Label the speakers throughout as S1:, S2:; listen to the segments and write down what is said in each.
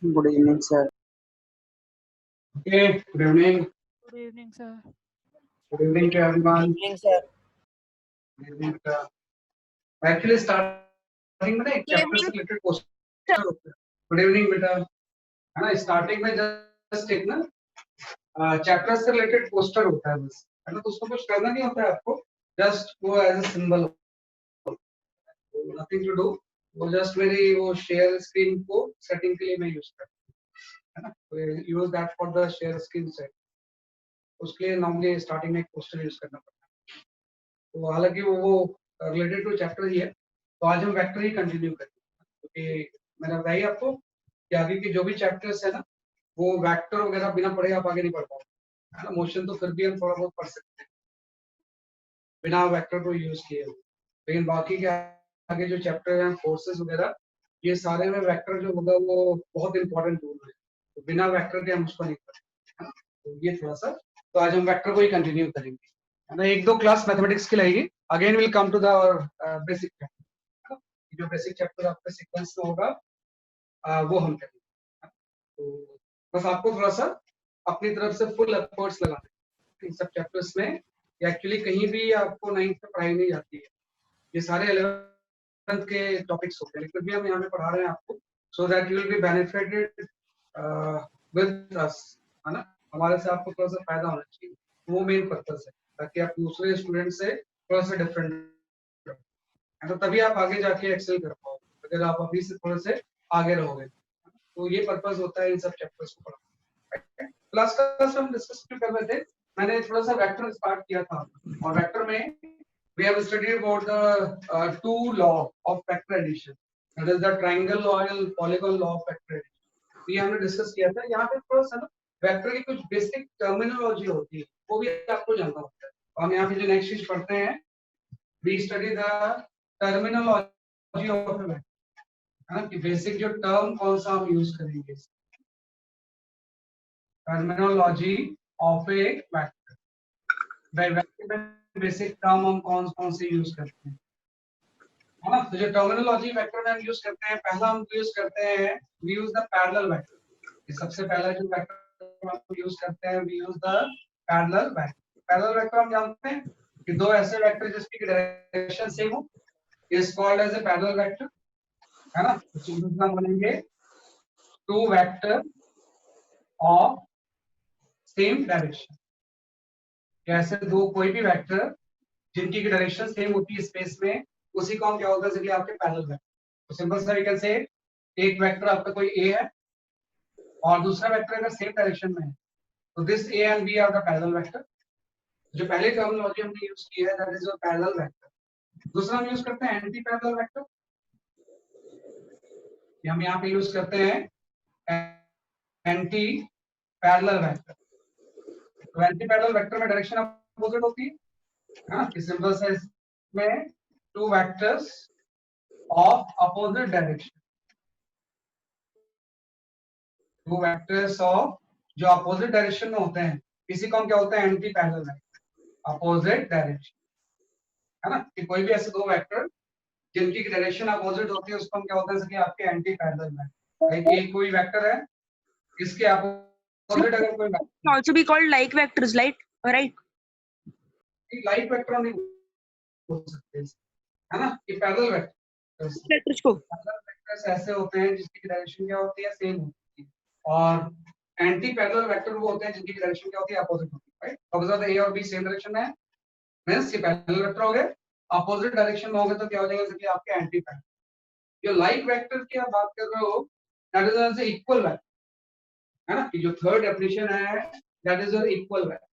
S1: Good evening, sir.
S2: Okay, good evening.
S3: Good evening, sir.
S2: Good evening to everyone.
S1: Evening, sir.
S2: Good evening. Actually, starting में ना एक chapter से related question होता है. Good evening, बेटा. है ना, स्टार्टिंग में जस्ट एक ना चैप्टर से रिलेटेड पोस्टर होता है बस, है ना, तो उसको कुछ करना नहीं होता है आपको, जस्ट वो as a symbol, nothing to do. वो जस्ट मेरी वो शेयर स्क्रीन को सेटिंग के लिए मैं यूज करता हूँ, है ना, तो use that for the share screen set. उसके लिए नॉर्मली स्टार्टिंग में एक पोस्टर यूज करना पड़ता है. तो हालांकि वो रिलेटेड टू चैप्टर ही है, तो आज हम वेक्टर ही कंटिन्यू करेंगे, क्योंकि मैंने बताया ही आपको कि आगे के जो भी चैप्टर्स है ना, वो वेक्टर वगैरह बिना पढ़े आप आगे नहीं पढ़ पाओगे, है ना. मोशन तो फिर भी हम थोड़ा बहुत पढ़ सकते हैं बिना वेक्टर को यूज किए, लेकिन बाकी के आगे जो चैप्टर हैं, फोर्सेस वगैरह, ये सारे में वेक्टर जो होगा वो बहुत इंपॉर्टेंट टूल है, तो बिना वेक्टर के हम उसको नहीं पढ़ेंगे, है ना. तो ये थोड़ा सा, तो आज हम वेक्टर को ही कंटिन्यू करेंगे, है ना. एक दो क्लास मैथमेटिक्स की लगेगी, again will come to the basic chapter. जो बेसिक चैप्टर आपका सीक्वेंस में होगा वो हम करेंगे. तो बस आपको थोड़ा सा अपनी तरफ से फुल एफर्ट्स लगाने हैं इन सब चैप्टर्स में. एक्चुअली कहीं भी आपको 9th में पढ़ाई नहीं जाती है, ये सारे 11th के टॉपिक्स होते हैं, लेकिन भी हम यहाँ पे पढ़ा रहे हैं आपको, so that you will be benefited with us, है ना. हमारे से आपको थोड़ा सा फायदा होना चाहिए, वो मेन पर्पस है, ताकि आप दूसरे स्टूडेंट से थोड़ा सा डिफरेंट है, तो तभी आप आगे जाके एक्सेल कर पाओगे. अगर आप अभी से थोड़े से आगे रहोगे, तो ये पर्पस होता है इन सब चैप्टर्स को पढ़ाने. क्लास हम डिस्कस कर रहे थे, मैंने थोड़ा सा वेक्टर स्टार्ट किया था, और वेक्टर में we have studied about the two law of vector addition, that is the triangle law and polygon law of vector addition. ये हमने डिस्कस किया था. यहाँ पे थोड़ा सा ना वेक्टर की कुछ बेसिक टर्मिनोलॉजी होती है, वो भी आपको जानना होता है. हम यहाँ पे जो नेक्स्ट चीज पढ़ते हैं, we study the terminology of a vector, है ना, कि बेसिक जो टर्म कौन सा हम यूज करेंगे, terminology of a vector. Vector में बेसिक टर्म हम कौन कौन से यूज करते हैं, है ना. तो जो टर्मिनोलॉजी वेक्टर में हम यूज करते हैं, पहला हम यूज करते हैं, we use the parallel vector. ये सबसे पहला जो वेक्टर हम यूज करते हैं, we use the parallel vector. Parallel vector हम जानते हैं कि दो ऐसे वेक्टर जिसकी डायरेक्शन सेम हो, is called as a parallel vector, है ना. तो हम बनेंगे two vector of same direction. कैसे दो कोई भी वेक्टर जिनकी डायरेक्शन सेम होती है स्पेस में, उसी को हम क्या होता है, जैसे आपके पैरेलल वेक्टर. तो सिंपल सा वी कैन से, एक वेक्टर आपका कोई ए है और दूसरा वेक्टर अगर सेम डायरेक्शन में है, तो this A and B are the parallel vector. जो पहले टर्मिनोलॉजी हमने यूज की है, that is the parallel vector. दूसरा हम यूज करते हैं एंटी पैरेलल वेक्टर. हम यहाँ पे यूज करते हैं एंटी पैरेलल वेक्टर. तो एंटी पैरेलल वेक्टर में डायरेक्शन अपोजिट होती है, हाँ, सिंपल सा इसमें two vectors of opposite direction. Two vectors of जो अपोजिट डायरेक्शन में होते हैं, इसी को हम क्या होता है, anti parallel vector, opposite direction, है ना. कि कोई भी ऐसे दो वेक्टर जिनकी डायरेक्शन अपोजिट होती है, उसको हम क्या होता है, जैसे कि आपके एंटी पैरेलल वेक्टर. एक कोई वेक्टर है, इसके अपोजिट अगर कोई vector,
S4: also be called like vectors, right?
S2: Like vector नहीं हो सकते, है ना. कि पैरेलल वेक्टर्स,
S4: Vectors को
S2: पैरेलल वेक्टर्स ऐसे होते हैं जिसकी डायरेक्शन क्या होती है, सेम होती है. और एंटी पैरेलल वेक्टर वो होते हैं जिनकी डायरेक्शन क्या होती है, अपोजिट होती है, राइट. अगर ए और बी सेम डायरेक्शन में है, मींस ये पैरेलल वेक्टर हो गए. अपोजिट डायरेक्शन में होंगे तो क्या हो जाएगा, जैसे कि आपके एंटी पैरेलल. जो लाइक वेक्टर की आप बात कर रहे हो, that is an equal vector, है ना. कि जो थर्ड डेफिनेशन है, that is an equal vector,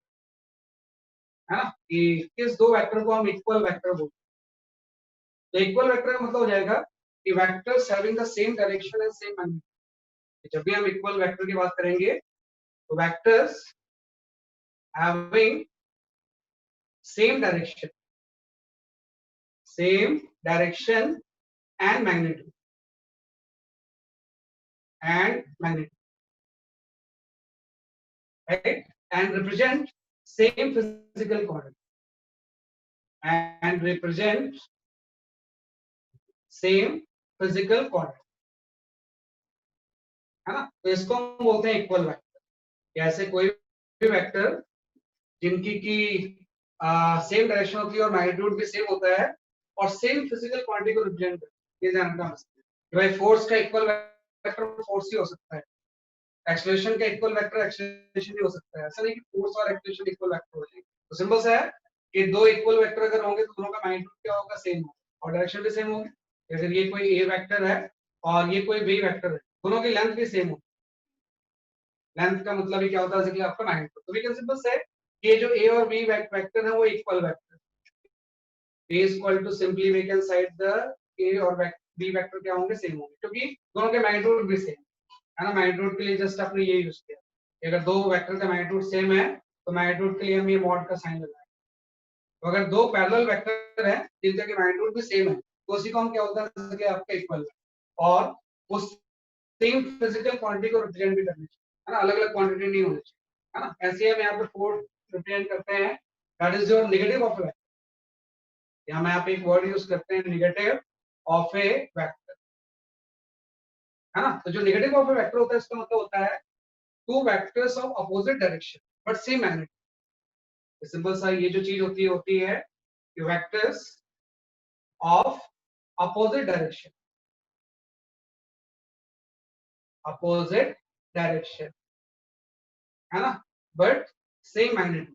S2: है ना. कि किस दो वेक्टर को हम इक्वल वेक्टर बोलते हैं. तो इक्वल वेक्टर का मतलब हो जाएगा कि vectors having the same direction and same magnitude. जब भी हम इक्वल वेक्टर की बात करेंगे, तो vectors having same direction and magnitude right, and represent same physical coordinate है ना। तो इसको हम बोलते हैं इक्वल वेक्टर। ऐसे कोई भी वेक्टर जिनकी की सेम डायरेक्शन होती है और मैग्नीट्यूड भी सेम होता है और सेम फिजिकल क्वांटिटी को रिप्रेजेंट करते हैं। ये जानना मस्त है भाई, फोर्स का इक्वल वेक्टर फोर्स ही हो सकता है, एक्सेलरेशन का इक्वल वेक्टर एक्सेलरेशन ही हो सकता है। ऐसा नहीं कि फोर्स और एक्सेलरेशन इक्वल वेक्टर हो जाएंगे। तो सिंपल सा है कि दो इक्वल वेक्टर अगर होंगे तो दोनों का मैग्नीट्यूड क्या होगा, सेम होगा और डायरेक्शन भी सेम होगी। अगर ये कोई ए वेक्टर है और ये कोई बी वेक्टर है, दोनों की लेंथ भी सेम होगी। लेंथ का मतलब ही क्या होता है, जैसे कि आपका मैग्नीट्यूड। तो वी कैन सिंपल से ये जो ए और बी वेक्टर है वो equal vector, a is equal to simply we can cite the a और b वेक्टर क्या होंगे, सेम होंगे, क्योंकि दोनों के मैग्नीट्यूड भी सेम है ना। मैग्नीट्यूड के लिए जस्ट आपने ये यूज किया, अगर दो वेक्टर का मैग्नीट्यूड सेम है तो मैग्नीट्यूड के लिए हम ये मॉड का साइन लगाएंगे। तो अगर दो पैरेलल वेक्टर है जिनका के मैग्नीट्यूड भी सेम है तो उसी को हम क्या होता है कि आपका इक्वल और उस सेम फिजिकल क्वांटिटी को रिप्रेजेंट भी करनी चाहिए, है ना, अलग अलग क्वांटिटी नहीं होनी चाहिए, है ना। ऐसे हम यहाँ पे फोर्स रिप्रेजेंट करते हैं, that is your negative of vector. यहाँ मैं आप एक वर्ड यूज करते हैं नेगेटिव ऑफ ए वेक्टर, है ना। तो जो नेगेटिव ऑफ ए वेक्टर होता है इसका मतलब होता है two vectors of opposite direction but same magnitude. Simple सा ये जो चीज होती है vectors of opposite direction, opposite direction, है ना, but same magnitude,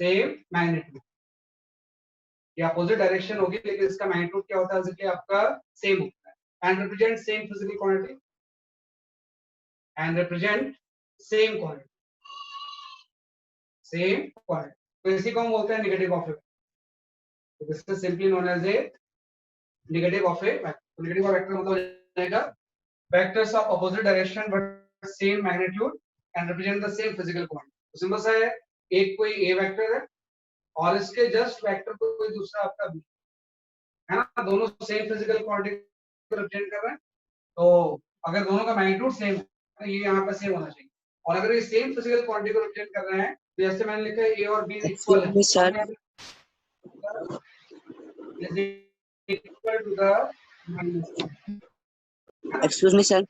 S2: same magnitude. ये अपोजिट डायरेक्शन होगी लेकिन इसका मैग्नीट्यूड क्या होता है, इसलिए आपका सेम होता है and represent same physical quantity and represent same quantity, same quantity। तो इसी को हम बोलते हैं negative of a vector. This is simply known as a negative of a vector. Negative of vector मतलब हो जाएगा vectors of opposite direction but same magnitude and represent the same physical quantity. तो सिंपल सा है, एक कोई ए vector है और इसके जस्ट वेक्टर कोई दूसरा आपका बी, है ना, दोनों सेम फिजिकल क्वांटिटी को रिप्रेजेंट कर रहे हैं। तो अगर दोनों का मैग्नीट्यूड सेम है तो ये यहाँ पे सेम होना चाहिए। और अगर ये सेम फिजिकल क्वांटिटी को रिप्रेजेंट कर रहे हैं तो जैसे मैंने लिखा है ए और बी इक्वल है, equal to the
S1: excuse me sir,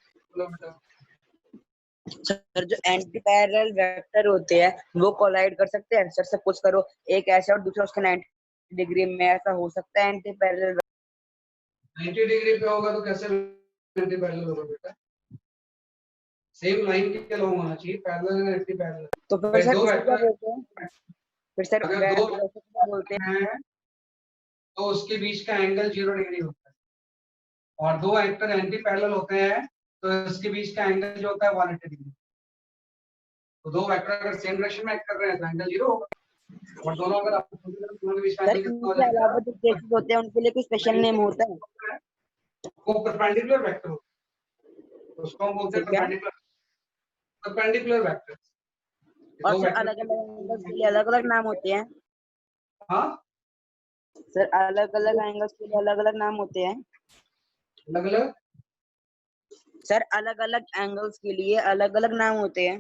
S1: sir जो एंटी पैरेलल वेक्टर होते हैं वो कोलाइड कर सकते हैं। सर सपोज करो एक ऐसा और दूसरा उसका 90 डिग्री में, ऐसा हो सकता है एंटी पैरेलल?
S2: 90 डिग्री पे होगा तो कैसे एंटी पैरेलल होगा बेटा, सेम लाइन के लॉन्ग होना चाहिए, पैरेलल एंड एंटी पैरेलल।
S1: तो फिर सर
S2: दो
S1: इसको क्या
S2: वेक्टर
S1: बोलते हैं? फिर सर
S2: अगर दो
S1: वैसे क्या बोलते हैं?
S2: हैं तो उसके बीच का एंगल 0 डिग्री होता है, और दो वेक्टर एंटी पैरेलल होते हैं तो इसके बीच का एंगल जो होता है 180 डिग्री। तो दो वेक्टर अगर सेम डायरेक्शन में एक्ट कर रहे हैं तो एंगल 0 होगा, और दोनों अगर दोनों के बीच का
S1: सर
S2: एंगल कितना हो
S1: इनके
S2: जाएगा,
S1: अलावा जो केसेस होते हैं उनके लिए कोई स्पेशल नेम होता है?
S2: वो परपेंडिकुलर वेक्टर होता है, उसको हम बोलते हैं
S1: सर क्या?
S2: Perpendicular vector.
S1: और
S2: दो
S1: सर
S2: वेक्टर
S1: अलग अलग एंगल्स के लिए अलग अलग नाम होते हैं?
S2: हाँ,
S1: सर अलग अलग एंगल्स के लिए अलग अलग नाम होते हैं?
S2: अलग अलग
S1: सर अलग अलग एंगल्स के लिए अलग अलग नाम होते हैं?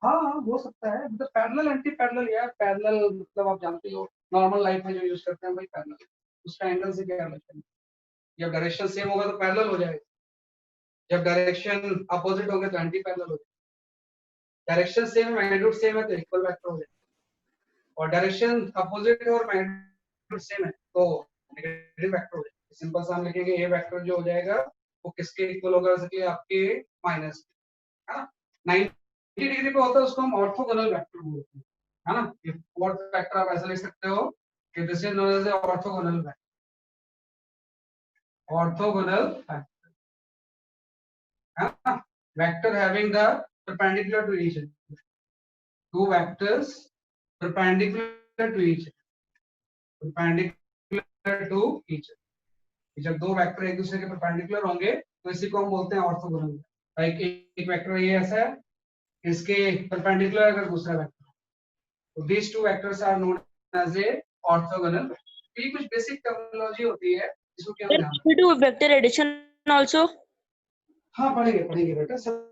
S2: हाँ हो सकता है, मतलब पैरेलल एंटी पैरेलल यार, पैरेलल मतलब आप जानते हो नॉर्मल लाइफ में जो यूज करते हैं भाई पैरेलल, उसका एंगल से क्या रिलेशन है। जब डायरेक्शन सेम होगा तो पैरेलल हो जाएगा, जब डायरेक्शन अपोजिट होगा तो एंटी पैरेलल हो जाएगा। डायरेक्शन सेम है, मैग्नीट्यूड सेम है तो इक्वल वेक्टर हो जाएगा, और डायरेक्शन अपोजिट है और मैग्नीट्यूड सेम है तो नेगेटिव वेक्टर हो जाएगा। सिंपल सा हम लिखेंगे ए वेक्टर जो हो जाएगा वो किसके इक्वल होगा, जैसे आपके माइनस, है ना, 90 डिग्री पे होता है उसको हम ऑर्थोगोनल वेक्टर बोलते हैं, है ना। ये फोर्थ वेक्टर आप ऐसा लिख सकते हो कि this is known as orthogonal vector, orthogonal vector, है ना, vector having the perpendicular to each other, two vectors perpendicular to each other, perpendicular to each other. जब दो वेक्टर एक दूसरे के परपेंडिकुलर होंगे तो इसी को हम बोलते हैं ऑर्थोगोनल। लाइक एक वेक्टर ये ऐसा है, इसके परपेंडिकुलर अगर दूसरा वेक्टर, तो these two vectors are known as a orthogonal। ये कुछ बेसिक टर्मिनोलॉजी होती है जिसको क्या
S4: Sir,
S2: ध्यान
S4: we do vector addition also.
S2: हाँ पढ़ेंगे पढ़ेंगे बेटा, सब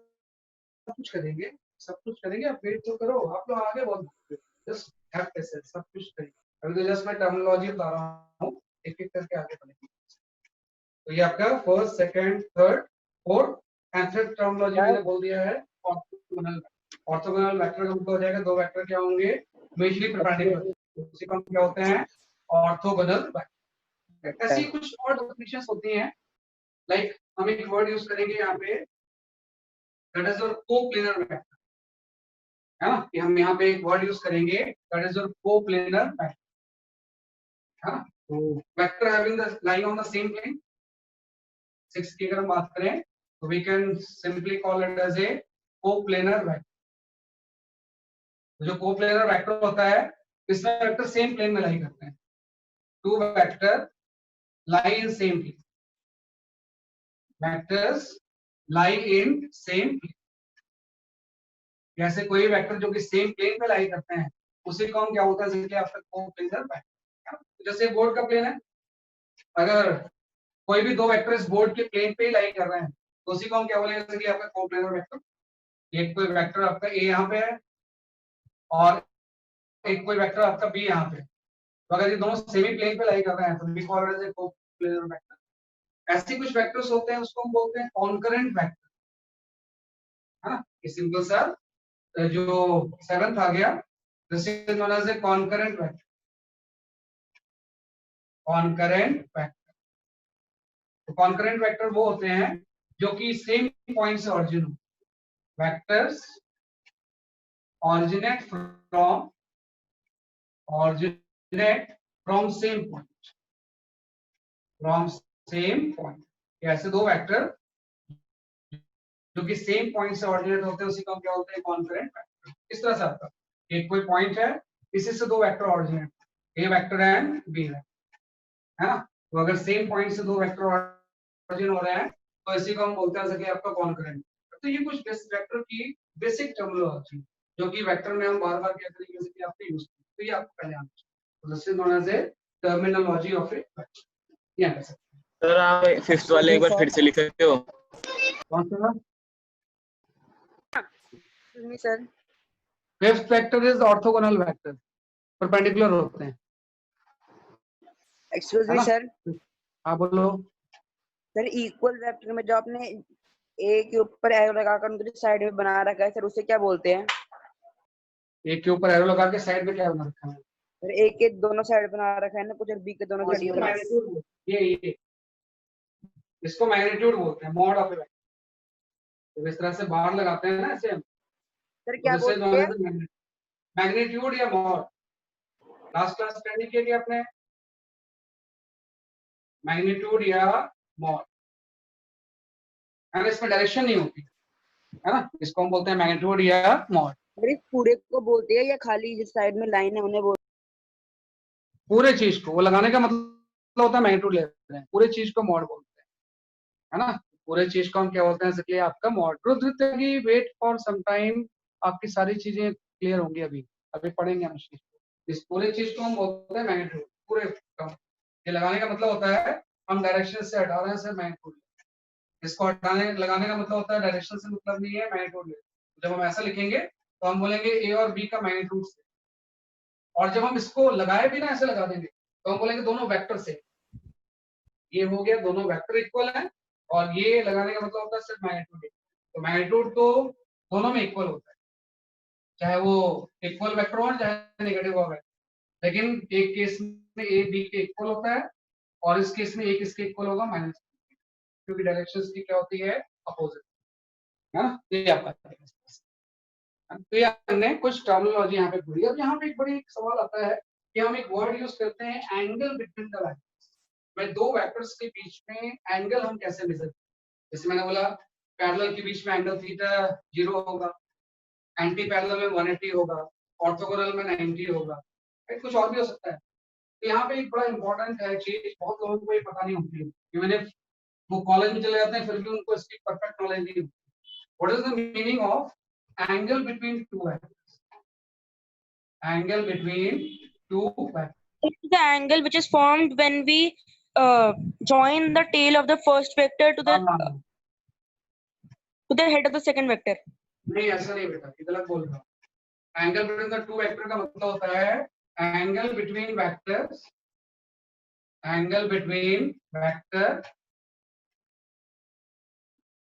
S2: कुछ करेंगे, सब कुछ करेंगे, आप वेट तो करो, आप लोग आगे बहुत जस्ट हैव पेशेंस, सब कुछ करेंगे। अभी तो जस्ट मैं टर्मिनोलॉजी बता रहा हूँ, एक एक करके आगे बढ़ेंगे। तो ये आपका first second third fourth and fifth terminology मैंने बोल दिया है ऑर्थोगोनल। ऑर्थोगोनल वेक्टर का मतलब हो जाएगा दो वेक्टर क्या होंगे, म्यूचुअली परपेंडिकुलर, उसी को क्या होते हैं, ऑर्थोगोनल वेक्टर। ऐसी कुछ और डेफिनेशंस होती हैं, लाइक हम एक वर्ड यूज करेंगे यहाँ पे, that is your coplanar vector, है ना, कि हम यहाँ पे एक वर्ड यूज करेंगे that is your coplanar vector, है ना। तो vector having the lying on the same plane, 6 की अगर हम बात करें तो we can simply call it as a coplanar vector. जो कोप्लेनर वेक्टर होता है, इसमें वेक्टर सेम प्लेन में लाई करते हैं, two vector lie in same plane, vectors lie in same plane. जैसे कोई वेक्टर जो कि सेम प्लेन में लाई करते हैं उसी को हम क्या होता है, जैसे आपका कोप्लेनर वेक्टर। जैसे बोर्ड का प्लेन है, अगर कोई भी दो वेक्टर इस बोर्ड के प्लेन पे ही लाई कर रहे हैं तो उसी को हम क्या बोलेंगे, जैसे कि आपका कोप्लेनर वेक्टर। एक कोई वेक्टर आपका ए यहाँ पे है और एक कोई वेक्टर आपका बी यहाँ पे, तो अगर ये दोनों सेमी प्लेन पे लाई कर रहे हैं तो we call it as a coplanar vector. ऐसे कुछ वेक्टर्स होते हैं उसको हम बोलते हैं कॉन्करेंट वेक्टर, है ना। ये सिंपल सा जो 7th आ गया, this is known as a concurrent vector, concurrent vector. तो कॉन्करेंट वेक्टर वो होते हैं जो कि सेम पॉइंट से ऑरिजिन हो, vectors originate from same point, from same point। ऐसे दो वेक्टर जो कि सेम पॉइंट से ऑरिजिनेट होते हैं उसी को हम क्या बोलते हैं, कॉन्करेंट वेक्टर। इस तरह से आपका एक कोई पॉइंट है, इसी से दो vector originate, A vector and B है ना। तो अगर सेम पॉइंट से दो वेक्टर ऑरिजिन हो रहे हैं तो इसी को हम बोलते हैं कि आपका कॉन्करेंट। तो ये कुछ वेक्टर की बेसिक टर्मिनोलॉजी जो कि वेक्टर में हम बार-बार क्या तरीके से आपने यूज किया, तो ये आपको पहले आना चाहिए। तो this is known as a terminology of a vector. ये कर सकते हैं
S3: सर। आप फिफ्थ वाले एक बार फिर से लिख सकते हो?
S2: कौन सा?
S1: Sir
S2: fifth vector is orthogonal vector, perpendicular होते हैं,
S1: एक्सक्यूज
S2: है
S1: मी
S2: ना।
S1: सर,
S2: हाँ बोलो।
S1: सर इक्वल वेक्टर में जो आपने ए के ऊपर एरो लगाकर उनको जो साइड में बना रखा है सर, उसे क्या बोलते हैं?
S2: एक के ऊपर एरो लगा के साइड में क्या बना रखा है?
S1: सर ए के दोनों साइड बना रखा है ना कुछ, और बी के दोनों साइड
S2: इसको
S1: बना।
S2: मैग्नीट्यूड बोलते हैं, ये इसको मैग्नीट्यूड बोलते हैं, मॉड ऑफ ए वेक्टर। तो इस तरह से बाहर लगाते हैं ना ऐसे हम,
S1: सर क्या
S2: तो
S1: बोलते हैं?
S2: मैग्नीट्यूड या मॉड। लास्ट क्लास स्टडी किया क्या आपने? मैग्नीट्यूड या मॉड, अगर इसमें डायरेक्शन नहीं होती है ना, इसको हम बोलते हैं मैग्नीट्यूड या मॉड।
S1: सर इस पूरे को बोलते हैं या खाली जिस साइड में लाइन है उन्हें बोलते
S2: पूरे चीज को वो लगाने का मतलब होता है मैग्नीट्यूड ले रहे हैं, पूरे चीज को मॉड बोलते हैं, है ना। पूरे चीज को हम क्या बोलते हैं, इसलिए आपका मॉड। Rudra wait for some time, आपकी सारी चीजें क्लियर होंगी, अभी पढ़ेंगे हम इस चीज को। इस पूरे चीज को हम बोलते हैं मैग्नीट्यूड, पूरे ये लगाने का मतलब होता है हम डायरेक्शन से हटा रहे हैं सर मैग्नीट्यूड, इसको हटाने लगाने का मतलब होता है डायरेक्शन से मतलब नहीं है मैग्नीट्यूड। जब हम ऐसा लिखेंगे तो हम बोलेंगे ए और बी का मैग्नीट्यूड से, और जब हम इसको लगाए भी ना ऐसे लगा देंगे तो हम बोलेंगे दोनों वेक्टर से। ये हो गया दोनों वेक्टर इक्वल हैं, और ये लगाने का मतलब होता है सिर्फ मैग्नीट्यूड। तो मैग्नीट्यूड तो दोनों में इक्वल होता है, चाहे वो इक्वल वेक्टर हो चाहे नेगेटिव हो, लेकिन एक केस में ए बी के इक्वल होता है और इस केस में एक इसके इक्वल होगा माइनस, क्योंकि डायरेक्शंस की क्या होती है, अपोजिट, है ना। ये आपका तो ये हमने कुछ टर्मिनोलॉजी यहाँ पे पढ़ी। अब यहाँ पे एक बड़ी सवाल आता है कि हम एक वर्ड यूज करते हैं एंगल बिटवीन द वेक्टर्स, में दो वेक्टर्स के बीच में एंगल हम कैसे मेजर, जैसे मैंने बोला पैरेलल के बीच में एंगल थीटा 0 होगा, एंटी पैरेलल में 180 होगा, ऑर्थोगोनल में 90 होगा, कुछ और भी हो सकता है। तो यहाँ पे एक बड़ा इंपॉर्टेंट है चीज, बहुत लोगों को ये पता नहीं होती है, कि मैंने वो कॉलेज में चले जाते हैं फिर भी उनको इसकी परफेक्ट नॉलेज नहीं होती। What is the meaning of angle between two vectors? Angle between two vectors,
S4: It's the angle which is formed when we join the tail of the first vector to the head of the second vector.
S2: नहीं ऐसा नहीं बेटा, ये गलत बोल रहा हूँ। Angle between the two vector का मतलब होता है angle between vectors, angle between vector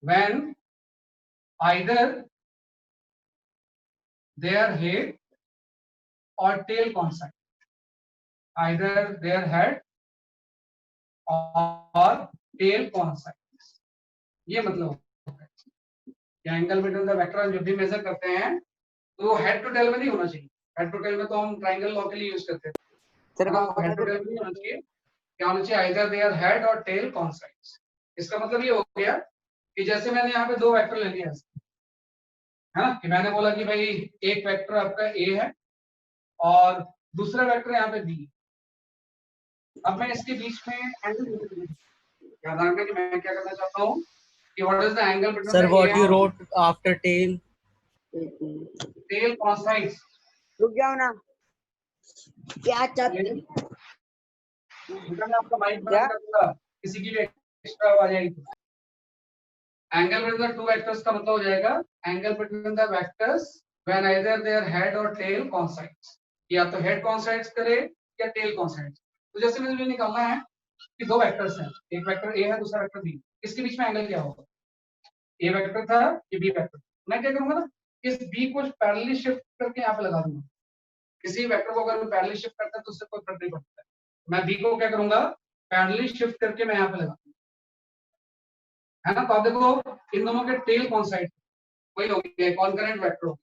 S2: when either their head और tail coincide, either their head और टेल कॉन्साइड। ये मतलब होता है एंगल बिटवीन द वेक्टर जब भी मेजर करते हैं तो वो हेड टू टेल में नहीं होना चाहिए। हेड टू टेल में तो हम ट्राइंगल लॉ के लिए यूज करते हैं,
S1: सर
S2: हेड टू टेल में नहीं होना चाहिए। क्या होना चाहिए? आइदर देयर हेड और टेल कॉन्साइड्स। इसका मतलब ये हो गया कि जैसे मैंने यहाँ पे दो वेक्टर ले लिया है ना, कि मैंने बोला कि भाई एक वेक्टर आपका ए है और दूसरा वेक्टर यहाँ पे बी। अब मैं इसके बीच में एंगल याद रखना कि मैं क्या करना चाहता हूँ कि what is the angle between
S5: Sir,
S2: the
S5: what you wrote after tail?
S2: Tail coincides.
S1: रुक जाओ ना, क्या चाहते
S2: मैं आपका माइक
S1: क्या?
S2: बंद कर दूंगा, किसी की भी एक्स्ट्रा आ जाएगी तो। Angle between the two vectors का मतलब हो जाएगा angle between the vectors when either their head और टेल कॉन्साइड्स, या तो हेड कॉन्साइड्स करे या टेल कॉन्साइड्स। तो जैसे मुझे निकालना है कि दो वेक्टर्स हैं, एक वेक्टर ए है दूसरा वेक्टर बी, इसके बीच में एंगल क्या होगा? ए वेक्टर था कि बी वेक्टर? मैं क्या करूंगा ना, इस बी को पैरेलली शिफ्ट करके यहाँ पे लगा दूंगा। किसी वेक्टर को अगर मैं पैरेलली शिफ्ट करता है तो उससे कोई फर्क नहीं पड़ता है। मैं बी को क्या करूंगा, पैरेलली शिफ्ट करके मैं यहाँ पे लगा दूंगा, है ना। तो आप देखो इन दोनों के टेल कौन साइड वही हो गया, कॉन्करेंट वेक्टर।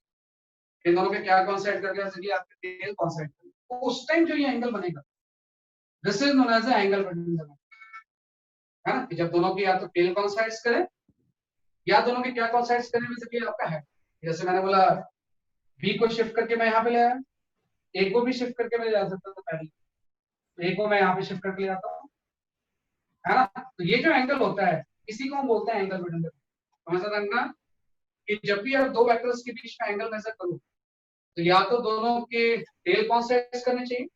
S2: इन दोनों के क्या कौन साइड करके जैसे कि आपके टेल कौन साइड, तो उस टाइम जो ये एंगल बनेगा this is known as angle between the, है ना। जब दोनों की या तो टेल कौन साइड्स करें या दोनों के क्या कौन साइड्स करें, जैसे कि आपका है, जैसे मैंने बोला बी को शिफ्ट करके मैं यहाँ पे ले आया, ए को भी शिफ्ट करके मैं ले जा सकता था पहले, तो ए को मैं यहाँ पे शिफ्ट करके ले आता हूँ, है ना। तो ये जो एंगल होता है इसी को हम बोलते हैं एंगल बिटवीन द। समझ रखना कि जब भी आप दो वेक्टर्स के बीच में एंगल मेजर करो तो या तो दोनों के टेल कौन साइड्स करने चाहिए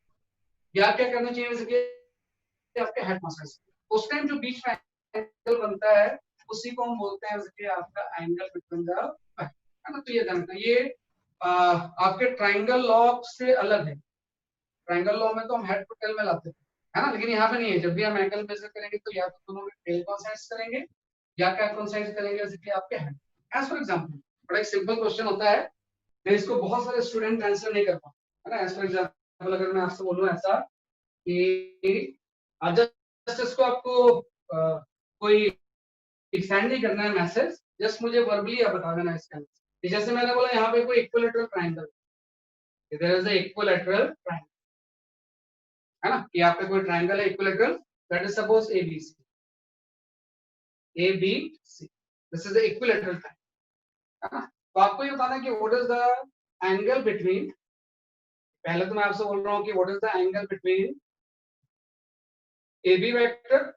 S2: या क्या करना चाहिए, जैसे कि आपके हेड कौन साइड्स। उस टाइम जो बीच में एंगल बनता है उसी को हम बोलते हैं जैसे आपका एंगल बिटवीन द, है ना। तो ये जानना, ये आपके ट्राइंगल लॉ से अलग है। ट्राइंगल लॉ में तो हम हेड टू टेल में लाते हैं, है ना, लेकिन यहाँ पे नहीं है। जब भी हम एंगल मेजर करेंगे तो या तो दोनों के टेल कॉन्साइड्स करेंगे या क्या कॉन्साइड्स करेंगे, जैसे कि आपके हेड। एज फॉर एग्जांपल बड़ा एक सिंपल क्वेश्चन होता है, मैं इसको बहुत सारे स्टूडेंट आंसर नहीं कर पाते, है ना। एज फॉर एग्जांपल अगर मैं आपसे बोलूं ऐसा कि जस्ट इसको आपको कोई एक्सटेंड नहीं करना है मैसेज, जस्ट मुझे वर्बली आप बता देना इसका आंसर। जैसे मैंने बोला यहाँ पे कोई equilateral triangle, there is a equilateral triangle, है ना, कि यहाँ पे कोई ट्रायंगल है equilateral, that is suppose ABC, ABC, this is the equilateral triangle, है ना। तो आपको ये बताना है कि what is the angle between, पहले तो मैं आपसे बोल रहा हूँ कि what is the angle between AB vector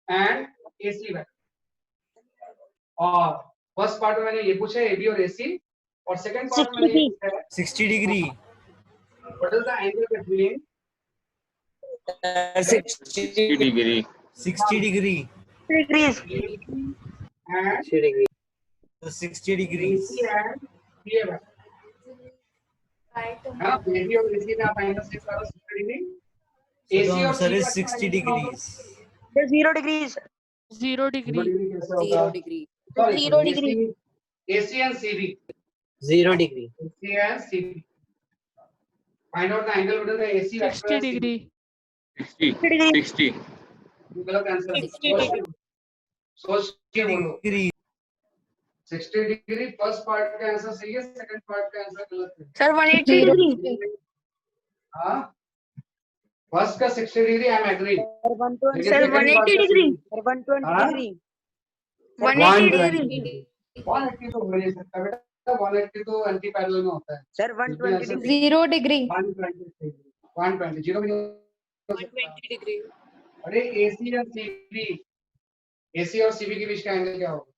S2: and AC vector. और फर्स्ट पार्ट में मैंने ये पूछा है AB और AC, और सेकंड पार्ट में मैंने ये पूछा है
S5: 60 degree.
S2: What is the angle between
S3: 60 degree.
S5: 60 degree.
S4: degrees.
S2: and
S1: 60 degree.
S5: So 60 degrees.
S2: AC and CA vector, है ना। AB और AC में आप एंगल सेट करो 60 डिग्री,
S5: So
S2: AC
S5: the
S2: और
S5: answer
S2: CA
S5: is 60 degrees.
S4: The 0 degrees.
S6: 0 degree.
S2: कैसे होगा?
S7: 0 degree.
S2: Sorry,
S4: 0 degree.
S2: AC and CB,
S1: 0 degree.
S2: AC and CB. Find out the angle between the AC vector
S6: 60
S2: and CB.
S6: degree.
S3: 60. 60.
S2: गलत answer.
S7: 60 degree.
S2: सोच के बोलो।
S5: Degree.
S2: 60 degree first part का answer सही है, second part का आंसर गलत है।
S4: Sir, 180 degree.
S2: हाँ, फर्स्ट का 60 degree I am agree,
S1: Sir, 120.
S4: Sir, 180 degree.
S1: Sir, 120
S2: हाँ?
S1: degree.
S4: 180 degree.
S2: 180 तो हो नहीं सकता बेटा, 180 तो एंटी पैरेलल में होता है।
S1: Sir, 120 degree.
S7: 0 degree.
S2: 120 जीरो भी नहीं हो सकता।
S7: 120 degree.
S2: अरे AC और CB, AC और CB के बीच का एंगल क्या होगा,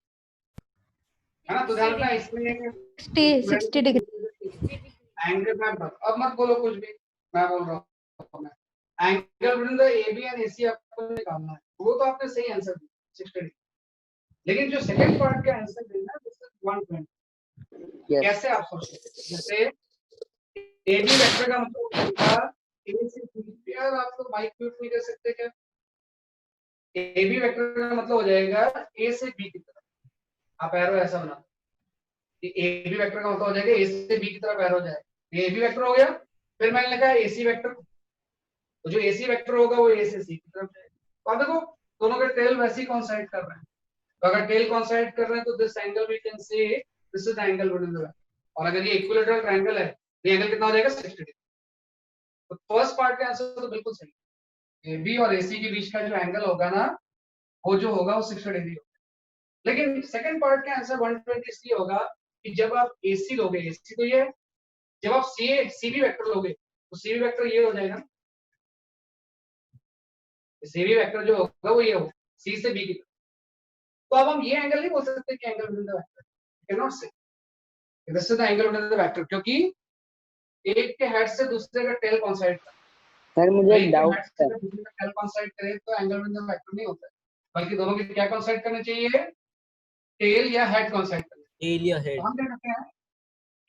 S2: है ना। तो ध्यान रखना इसमें
S7: 60 degree.
S2: एंगल में अब मत बोलो कुछ भी, मैं बोल रहा हूँ मैं angle between the AB and AC आपको निकालना है, वो तो आपने सही आंसर दिया 60 डिग्री, लेकिन जो सेकंड पार्ट का आंसर देना है दिस इज 120।
S1: Yes.
S2: कैसे आप सोचते हैं, जैसे AB वेक्टर का मतलब होगा A से B, यार आप तो माइक म्यूट नहीं कर सकते क्या। AB वेक्टर का मतलब हो जाएगा A से B की तरफ, आप एरो ऐसा बना ए बी वेक्टर का मतलब हो जाएगा ए से बी की तरफ एरो जाए, ये बी वेक्टर हो गया। फिर मैंने लिखा है एसी वेक्टर, तो जो एसी वेक्टर होगा वो ए से सी की तरफ जाएगा। तो आप देखो दोनों के टेल वैसे ही कोइंसाइड कर रहे हैं, तो अगर टेल कोइंसाइड कर रहे हैं तो this angle we can say this is the angle between the vector, और अगर ये इक्विलैटरल ट्रायंगल है तो ये एंगल कितना हो जाएगा 60 डिग्री। तो फर्स्ट पार्ट का आंसर तो बिल्कुल सही है, ए बी और एसी के बीच का जो एंगल होगा ना वो जो होगा वो 60 डिग्री होगा। लेकिन सेकंड पार्ट का आंसर 120 इसलिए होगा कि जब आप एसी लोगे, एसी तो ये है, जब आप सीबी वेक्टर लोगे तो सीबी वेक्टर ये हो जाएगा, सीबी वेक्टर जो होगा वो ये होगा सी से बी की तरफ। तो अब हम ये एंगल नहीं बोल सकते कि angle between the vector, can not say this is the angle between the vector, क्योंकि एक के हेड से दूसरे का टेल कोइंसाइड कर,
S1: सर मुझे
S2: एक
S1: एक
S2: के
S1: डाउट
S2: हेड से
S1: है।
S2: दूसरे का टेल कोइंसाइड करे तो एंगल बिटवीन द वेक्टर नहीं होता है, बल्कि दोनों के क्या कोइंसाइड करने चाहिए, टेल या हेड कोइंसाइड करने।
S5: टेल या
S2: तो
S5: हेड।
S2: हम क्या करते हैं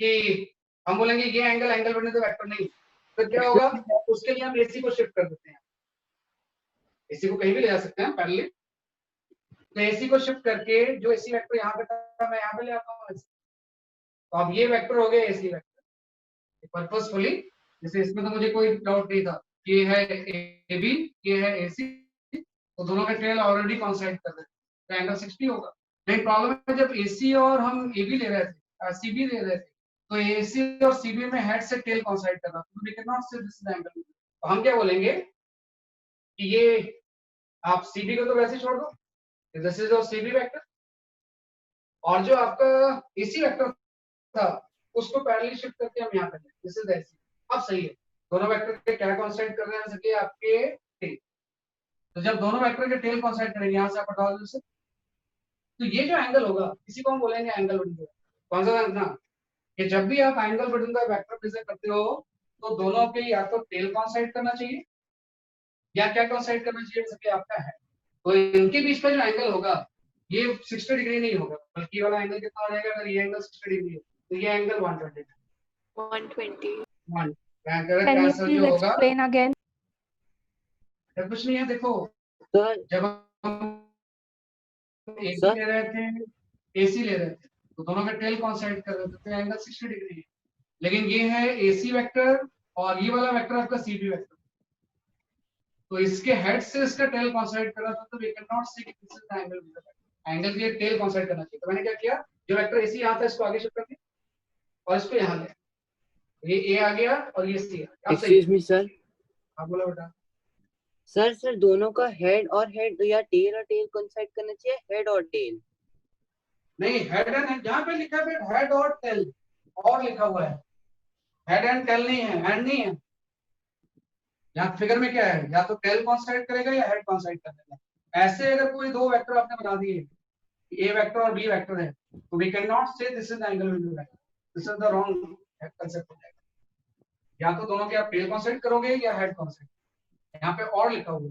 S2: कि हम बोलेंगे ये एंगल बिटवीन द वेक्टर नहीं, तो क्या होगा उसके लिए हम एसी को शिफ्ट कर देते हैं, एसी को कहीं भी ले जा सकते हैं पैरेलली, तो एसी को शिफ्ट करके जो एसी वेक्टर यहाँ पे था मैं यहाँ पे ले आता हूँ, तो अब ये वेक्टर हो गया एसी वेक्टर पर्पसफुली। जैसे इसमें तो मुझे कोई डाउट नहीं था, ये है ए बी, ये है एसी, तो दोनों के टेल ऑलरेडी कोइंसाइड कर रहे हैं तो एंगल 60 होगा। लेकिन प्रॉब्लम है जब एसी और हम ए बी ले रहे थे, सीबी ले रहे थे, तो एसी और सीबी में हेड से टेल कोइंसाइड कर रहा था, तो we can not say this is angle. तो हम क्या बोलेंगे कि ये आप सीबी को तो वैसे छोड़ दो, this is your CB vector, और जो आपका एसी वेक्टर था उसको पैरेलली शिफ्ट करके हम यहाँ कर लें, दिस इज एसी। अब सही है, दोनों वेक्टर के क्या कोइंसाइड कर रहे हैं सके आपके टेल, तो जब दोनों वेक्टर के टेल कोइंसाइड करेंगे यहाँ से आप हटा दो इसे, तो ये जो एंगल होगा इसी को हम बोलेंगे एंगल बिटवीन द, कौन सा ना कि जब भी आप angle between the vector present करते हो तो दोनों के या तो टेल कोइंसाइड करना चाहिए या क्या कोइंसाइड करना चाहिए सके आपका है, तो इनके बीच का जो एंगल होगा ये 60 डिग्री नहीं होगा, बल्कि वाला एंगल कितना हो जाएगा, अगर ये एंगल 60 डिग्री है तो ये angle 120 1
S7: Can you
S2: answer
S7: please
S2: जो होगा
S7: explain again?
S2: कुछ नहीं है। देखो
S1: सर
S2: जब हम एसी ले रहे थे, एसी ले रहे थे तो दोनों के टेल कोइंसाइड कर रहे थे तो एंगल 60 डिग्री है, लेकिन ये है एसी वेक्टर और ये वाला वेक्टर आपका सीबी वेक्टर, तो इसके हेड से इसका टेल कोइंसाइड कर रहा था, तो we can not say this is the angle, angle के टेल कोइंसाइड करना चाहिए। तो मैंने क्या किया, जो वेक्टर एसी यहाँ था इसको आगे शिफ्ट कर दिया और इसको यहाँ ले, ये ए आ गया और ये सी आ गया। अब सही
S6: एक्सक्यूज मी सर,
S2: आप बोला बेटा।
S6: सर दोनों का हेड और हेड या टेल और टेल कोइंसाइड करना चाहिए, हेड और टेल
S2: नहीं, हेड एंड जहाँ पे लिखा है हेड और टेल और लिखा हुआ है, हेड एंड टेल नहीं है, हेड नहीं है। यहाँ फिगर में क्या है, या तो टेल कोइंसाइड करेगा या हेड कोइंसाइड करेगा। ऐसे अगर कोई दो वेक्टर आपने बना दिए, ए वेक्टर और बी वेक्टर है, तो we can not say this is the angle between the, this is the wrong concept हो जाएगा। या तो दोनों के आप टेल कोइंसाइड करोगे या हेड कोइंसाइड, यहाँ पे और लिखा हुआ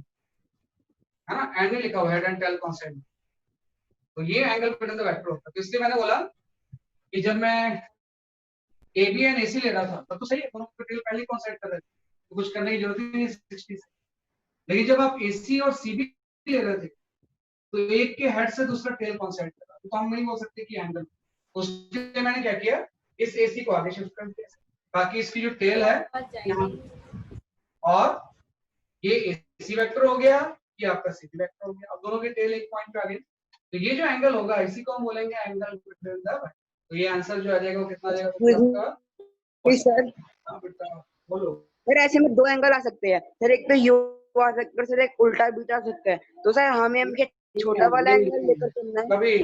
S2: है ना, एंड नहीं लिखा हुआ हेड एंड टेल कोइंसाइड, तो ये एंगल बिटवीन द वेक्टर होता है। तो इसलिए मैंने बोला कि जब मैं ए बी एंड एसी ले रहा था तब तो सही है, दोनों के टेल पहले कोइंसाइड कर रहे थे तो कुछ करने की जरूरत ही नहीं 60 से। लेकिन जब आप एसी और सीबी ले रहे थे तो एक के हेड से दूसरा टेल कोइंसाइड कर रहा, तो हम नहीं बोल सकते कि एंगल। उसके लिए मैंने क्या किया, इस एसी को आगे शिफ्ट कर दिया ताकि इसकी जो टेल है यहाँ, और ये एसी वेक्टर हो गया, ये आपका सीबी वेक्टर हो गया, अब दोनों के टेल एक पॉइंट पे आ गए, तो ये जो एंगल होगा इसी को हम बोलेंगे एंगल बिटवीन द, तो ये आंसर जो आ जाएगा वो कितना आ जाएगा आपका।
S1: सर
S2: हाँ बेटा बोलो।
S1: सर ऐसे में दो एंगल आ सकते हैं सर, एक तो यू आ सकता है सर, एक उल्टा भी आ सकता है, तो सर हमें छोटा वाला एंगल लेकर चलना है।
S2: कभी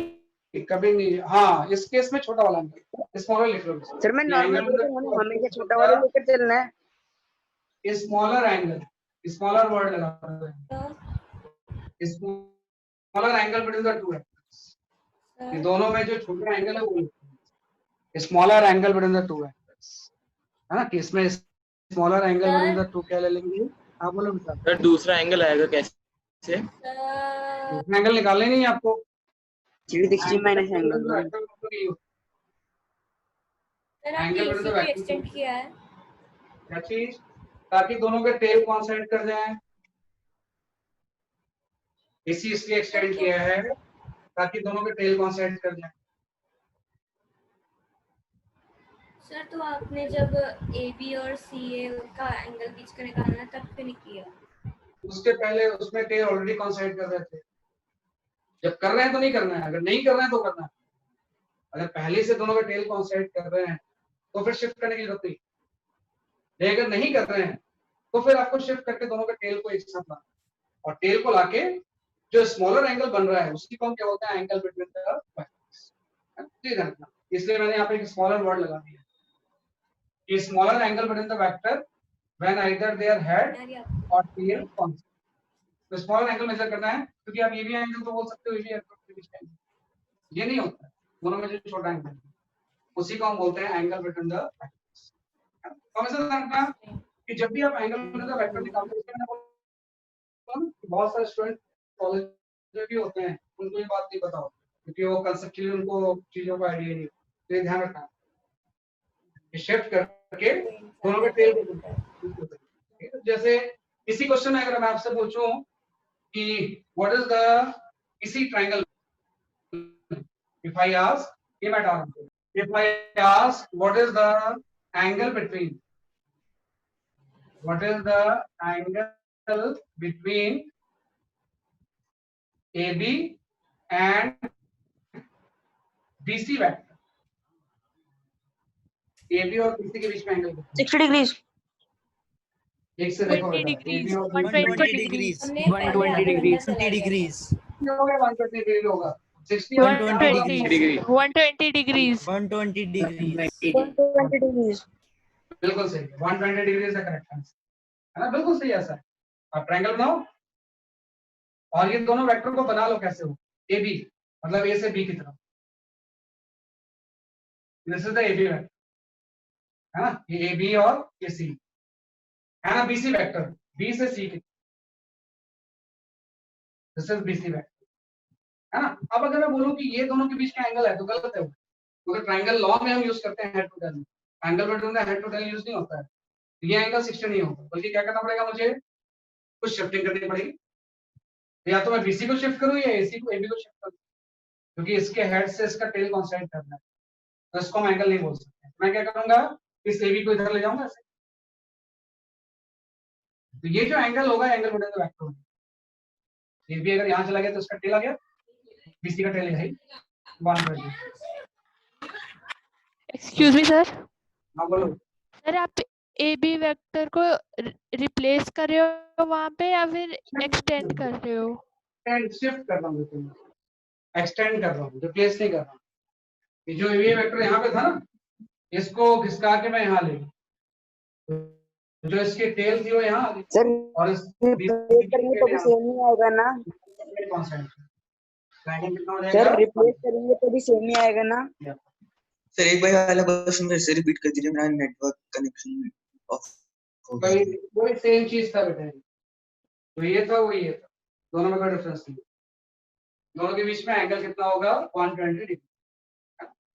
S2: कभी नहीं, हाँ इस केस में छोटा वाला एंगल स्मॉलर लिख लो
S1: सर मैं नॉर्मल हमें छोटा वाला लेकर चलना है,
S2: स्मॉलर एंगल, स्मॉलर वर्ड लगा, smaller angle between the two angles, ये दोनों में जो छोटा एंगल है वो smaller angle between the two angles, है ना, कि इसमें smaller angle between the to क्या ले लेंगे आप बोलो बेटा।
S3: सर दूसरा एंगल आएगा कैसे?
S2: एंगल निकालने नहीं है आपको,
S1: 360 माइनस एंगल
S2: एक्सटेंड किया है क्या चीज, ताकि दोनों के टेल कोइंसाइड कर जाएं, इसी इसलिए एक्सटेंड किया है ताकि दोनों के टेल कोइंसाइड कर जाएं।
S8: सर तो आपने जब ए बी और सी ए का एंगल बीच का निकालना तब क्यों नहीं किया?
S2: उसके पहले उसमें टेल ऑलरेडी कॉन्साइड कर रहे थे। जब कर रहे हैं तो नहीं करना है, अगर नहीं कर रहे हैं तो करना है। अगर पहले से दोनों का टेल कॉन्साइड कर रहे हैं तो फिर शिफ्ट करने की जरूरत नहीं। लेकिन अगर नहीं कर रहे हैं तो फिर आपको शिफ्ट करके दोनों के टेल को एक साथ लाना, और टेल को लाके जो स्मॉलर एंगल बन रहा है उसकी को हम क्या बोलते हैं, एंगल बिटवीन द वैक्टर्स। ठीक है ना, इसलिए मैंने यहाँ पे एक स्मॉलर वर्ड लगा दिया कि smaller angle between the vector when either their head और टेल कॉन्साइड। तो स्मॉलर एंगल मेजर करना है, क्योंकि आप ये भी एंगल तो बोल सकते हो, ये भी एंगल के बीच में ये नहीं होता है, दोनों में जो छोटा एंगल है उसी को हम बोलते हैं एंगल बिटवीन द वेक्टर्स। तो हमेशा ध्यान रखना कि जब भी आप एंगल बिटवीन द वेक्टर निकालते हो, बहुत सारे स्टूडेंट कॉलेज में भी होते हैं, उनको ये बात नहीं पता होती क्योंकि वो कंसेप्चुअली उनको चीजों का आइडिया नहीं, तो ये ध्यान रखना शिफ्ट करके दोनों के टेल। जैसे इसी क्वेश्चन में अगर मैं आपसे पूछूं कि व्हाट इज द इसी ट्रायंगल, इफ आई आस्क, ये मैं डाल रहा हूं, if I ask what is the angle between, what is the angle between AB and BC vector, AB और BC के बीच में एंगल
S4: 60 degrees.
S2: एक से देखो
S7: 20
S2: बेटा,
S7: degrees,
S2: AB और
S5: 120 degrees.
S8: हमने
S3: 120 degrees.
S5: 20 degrees.
S2: होगा 120 डिग्री होगा, 60
S5: 120
S3: degree.
S7: 120 degrees.
S5: 120 degrees.
S4: 120 degrees.
S2: बिल्कुल सही, 120 degree is the correct answer, है ना, बिल्कुल सही ऐसा है। आप ट्रायंगल बनाओ और ये दोनों वेक्टर को बना लो, कैसे हो, AB मतलब A से B की तरफ, this is the AB vector, है ना, ये AB और ये C है ना, BC वेक्टर B से C की, दिस इज BC वेक्टर, है ना। अब अगर मैं बोलूं कि ये दोनों के बीच का एंगल है तो गलत है, क्योंकि ट्रायंगल लॉ में हम यूज करते हैं head to tail, angle between the head to tail use नहीं होता है, ये एंगल 60 नहीं होता, बल्कि क्या करना पड़ेगा, मुझे कुछ शिफ्टिंग करनी पड़ेगी, या तो मैं BC को शिफ्ट करूं या AC को AB को शिफ्ट करूं, क्योंकि इसके हेड से इसका टेल कॉन्साइड करना है, तो इसको हम एंगल नहीं बोल सकते। मैं क्या करूंगा, इस AB को इधर ले जाऊंगा ऐसे, तो ये जो एंगल होगा एंगल बिटवीन द वेक्टर होगा, AB अगर यहाँ चला गया तो इसका टेल आ गया, BC का टेल है 120।
S7: एक्सक्यूज मी सर,
S2: हाँ बोलो।
S7: सर आप ए बी वेक्टर को रिप्लेस कर रहे हो वहां पे या फिर एक्सटेंड कर रहे हो?
S2: शिफ्ट कर रहा हूँ, एक्सटेंड कर रहा हूँ, रिप्लेस नहीं कर रहा हूँ। ये जो AB वेक्टर यहाँ पे था ना, इसको घिसका के मैं यहाँ ले गया, जो इसकी टेल थी वो यहाँ आ गई,
S1: सर
S2: और इस
S1: रिप्लेस करेंगे तो भी सेम ही आएगा ना, सर रिप्लेस करेंगे तो भी सेम ही आएगा ना।
S9: सर एक बार वाला क्वेश्चन फिर से रिपीट कर दीजिए, मेरा नेटवर्क कनेक्शन ऑफ हो गया।
S2: वही सेम चीज था बेटा, तो ये था वो ये था, दोनों में कोई डिफरेंस नहीं, दोनों के बीच में एंगल कितना होगा 120 डिग्री।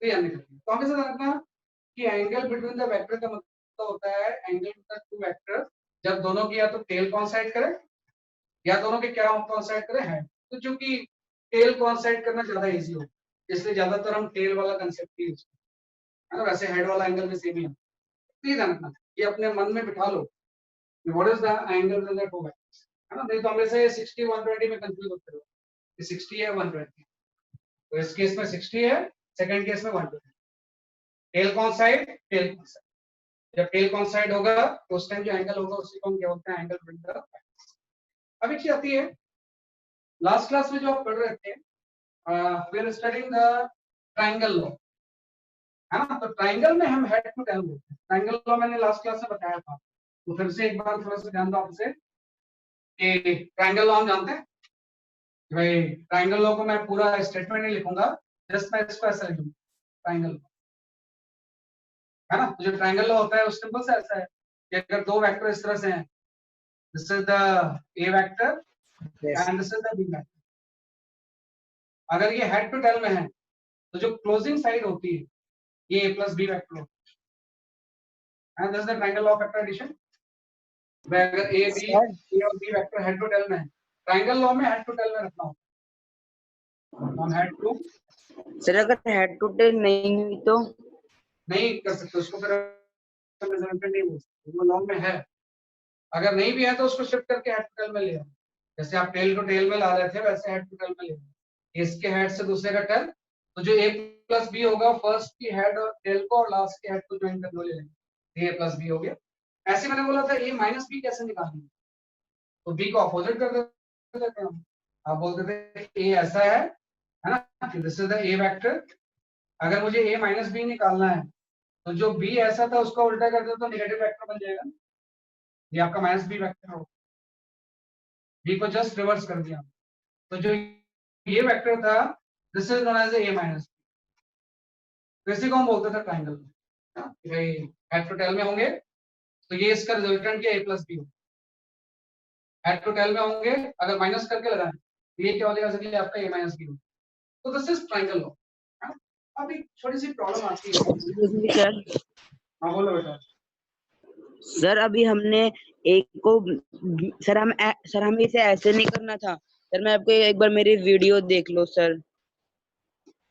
S2: तो हमें समझ रखना कि एंगल बिटवीन द वेक्टर का मतलब होता है angle between the two vector जब दोनों की या तो टेल कॉन्साइड करे या दोनों के क्या कॉन्साइड करे हेड। तो चूंकि टेल कॉन्साइड करना ज्यादा इजी हो, इसलिए ज्यादातर हम टेल वाला कंसेप्ट यूज करते हैं, वैसे हेड वाला एंगल भी सेम ही है। तो ध्यान रखना, ये अपने मन में बिठा लो कि what is the angle between the two vectors, है ना, नहीं तो हम ऐसे 60 120 में कंफ्यूज होते हो, 60 है 120, तो इस केस में 60 है, सेकंड केस में 120, टेल कॉन्साइड टेल कॉन्साइड, जब टेल कॉन्साइड होगा तो उस टाइम जो एंगल होगा उसी को हम क्या बोलते हैं, एंगल बिटवीन द वेक्टर्स। अब एक चीज आती है, लास्ट क्लास में जो आप पढ़ रहे थे, we are studying the triangle law, है ना, तो ट्रायंगल में हम हेड टू टेल बोलते हैं, ट्रायंगल लॉ मैंने लास्ट क्लास में बताया था, तो फिर से एक बार थोड़ा सा ध्यान दो आपसे कि ट्रायंगल लॉ हम जानते हैं भाई, ट्रायंगल लॉ को मैं पूरा स्टेटमेंट नहीं लिखूंगा, जस्ट मैं इसको ऐसा लिखूंगा ट्रायंगल, है ना। तो जो ट्रायंगल लॉ होता है उस सिंपल से ऐसा है कि अगर दो वेक्टर इस तरह से हैं, this is the A vector and this is the B vector, अगर ये हेड टू टेल में है तो जो क्लोजिंग साइड होती है ये a प्लस बी वेक्टर होती है, and this is the triangle law of vector addition. अगर a और b vector head to tail में है, ट्रायंगल लॉ में हेड टू टेल में रखना होता है, हम हेड टू,
S1: सर अगर हेड टू टेल नहीं हुई तो
S2: नहीं कर सकते उसको, फिर रिजल्टेंट नहीं बोल सकते, वो लॉन्ग में है। अगर नहीं भी है तो उसको शिफ्ट करके हेड टू टेल में ले आओ। जैसे आप टेल को टेल में ला रहे थे वैसे हेड टू टेल में ले आओ। इसके हेड से दूसरे का टेल, तो जो a प्लस बी होगा फर्स्ट की हेड और टेल को और लास्ट के हेड को ज्वाइन करके ले लेंगे, a प्लस बी हो गया। ऐसे मैंने बोला था a माइनस बी कैसे निकालेंगे, तो b को अपोजिट कर देते हैं। आप बोलते थे a ऐसा है ना, this is the a vector. अगर मुझे a माइनस बी निकालना है तो जो b ऐसा था उसका उल्टा कर दो तो नेगेटिव वेक्टर बन जाएगा, ये आपका माइनस बी वेक्टर होगा। b को जस्ट रिवर्स कर दिया, तो जो ये वेक्टर था this is known as a minus B. इसी को हम बोलते थे ट्राइंगल में, भाई हेड टू टेल में होंगे तो ये इसका रिजल्टेंट क्या a प्लस बी होगा। हेड टू टेल में होंगे अगर माइनस करके लगाएं तो ये क्या हो जाएगा, इसलिए आपका a माइनस बी होगा। तो दिस इज ट्राइंगल लॉ। अब एक छोटी सी प्रॉब्लम आती है।
S1: सर
S2: हाँ बोलो बेटा।
S1: सर अभी हमने एक को सर हमें इसे ऐसे नहीं करना था सर। मैं आपको एक बार मेरी वीडियो देख लो सर।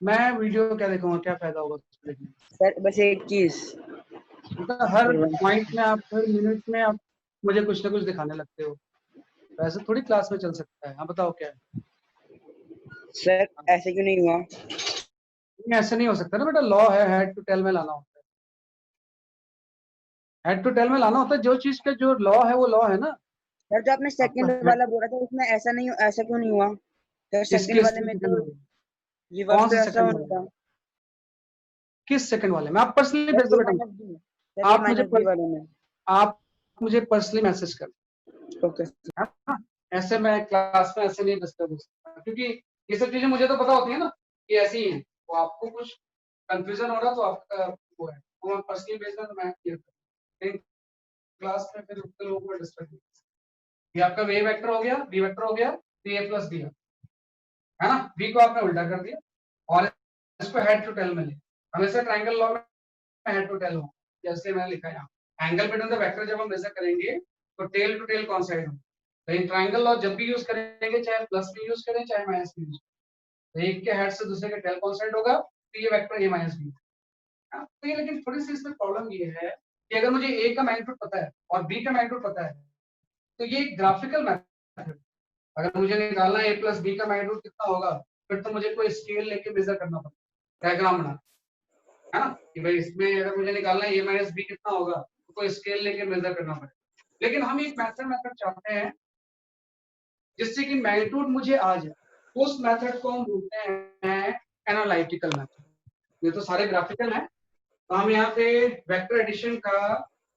S2: मैं वीडियो क्या देखूंगा, क्या फायदा होगा देखने में?
S1: सर बस एक चीज,
S2: मतलब हर पॉइंट में आप, हर मिनट में आप मुझे कुछ ना कुछ दिखाने लगते हो, वैसे थोड़ी क्लास में चल सकता है। हाँ बताओ क्या है।
S1: सर ऐसे क्यों नहीं हुआ?
S2: नहीं, ऐसे नहीं हो सकता ना बेटा, लॉ है, हेड टू टेल में लाना होता है, हेड टू टेल में लाना होता है। जो चीज का जो लॉ है वो लॉ है ना।
S1: सर जो आपने सेकंड
S2: आपका
S1: वाला बोला था उसमें ऐसा नहीं, ऐसा क्यों नहीं हुआ? सर सेकंड वाले में तो रिवर्स
S2: कौन
S1: तो
S2: से
S1: ऐसा
S2: सेकंड
S1: होना
S2: वाले?
S1: था।
S2: किस सेकंड वाले में? आप पर्सनली भेज दो
S1: सर
S2: बेटा,
S1: ये
S2: आप
S1: माइनस बी वाले में।
S2: आप मुझे पर्सनली मैसेज कर।
S1: ओके
S2: हाँ? ऐसे मैं क्लास में ऐसे नहीं डिस्टर्ब हो सकता, क्योंकि ये सब चीजें मुझे तो पता होती है ना कि ऐसी ही है। तो आपको कुछ कंफ्यूजन हो रहा तो आपका वो है, तो मैं पर्सनली भेजना तो मैं क्लियर कर क्लास में, फिर उतने लोगों को डिस्टर्ब नहीं। ये आपका वे वेक्टर हो गया, बी वेक्टर हो गया, तो a प्लस बी है ना। b को आपने उल्टा कर दिया और इसको हेड टू टेल में ले। हमेशा ट्राइंगल लॉ में हेड टू टेल हो, जैसे मैंने लिखा है यहाँ। एंगल बिटवीन द वेक्टर जब हम मेजर करेंगे तो टेल टू टेल कौन साइड हो। लेकिन ट्राइंगल लॉ जब भी यूज करेंगे, चाहे प्लस भी यूज करें चाहे माइनस भी यूज करें, तो एक के हेड से दूसरे के टेल कौन साइड होगा, तो ये वेक्टर a माइनस बी। तो ये लेकिन थोड़ी सी इसमें प्रॉब्लम ये है कि अगर मुझे a का मैग्नीट्यूड पता है और b का मैग्नीट्यूड पता है तो ये ग्राफिकल मेथड। अगर मुझे निकालना है a प्लस बी का मैग्नीट्यूड कितना होगा, फिर तो मुझे कोई स्केल लेके मेजर करना पड़ेगा, डायग्राम बना, है ना, कि भाई इसमें अगर मुझे निकालना है a माइनस बी कितना होगा तो कोई स्केल लेके मेजर करना पड़ेगा। लेकिन हम एक मेथड चाहते हैं जिससे कि मैग्नीट्यूड मुझे आ जाए, उस मेथड को हम बोलते हैं एनालिटिकल मेथड। ये तो सारे ग्राफिकल है, तो हम यहाँ पे वेक्टर एडिशन का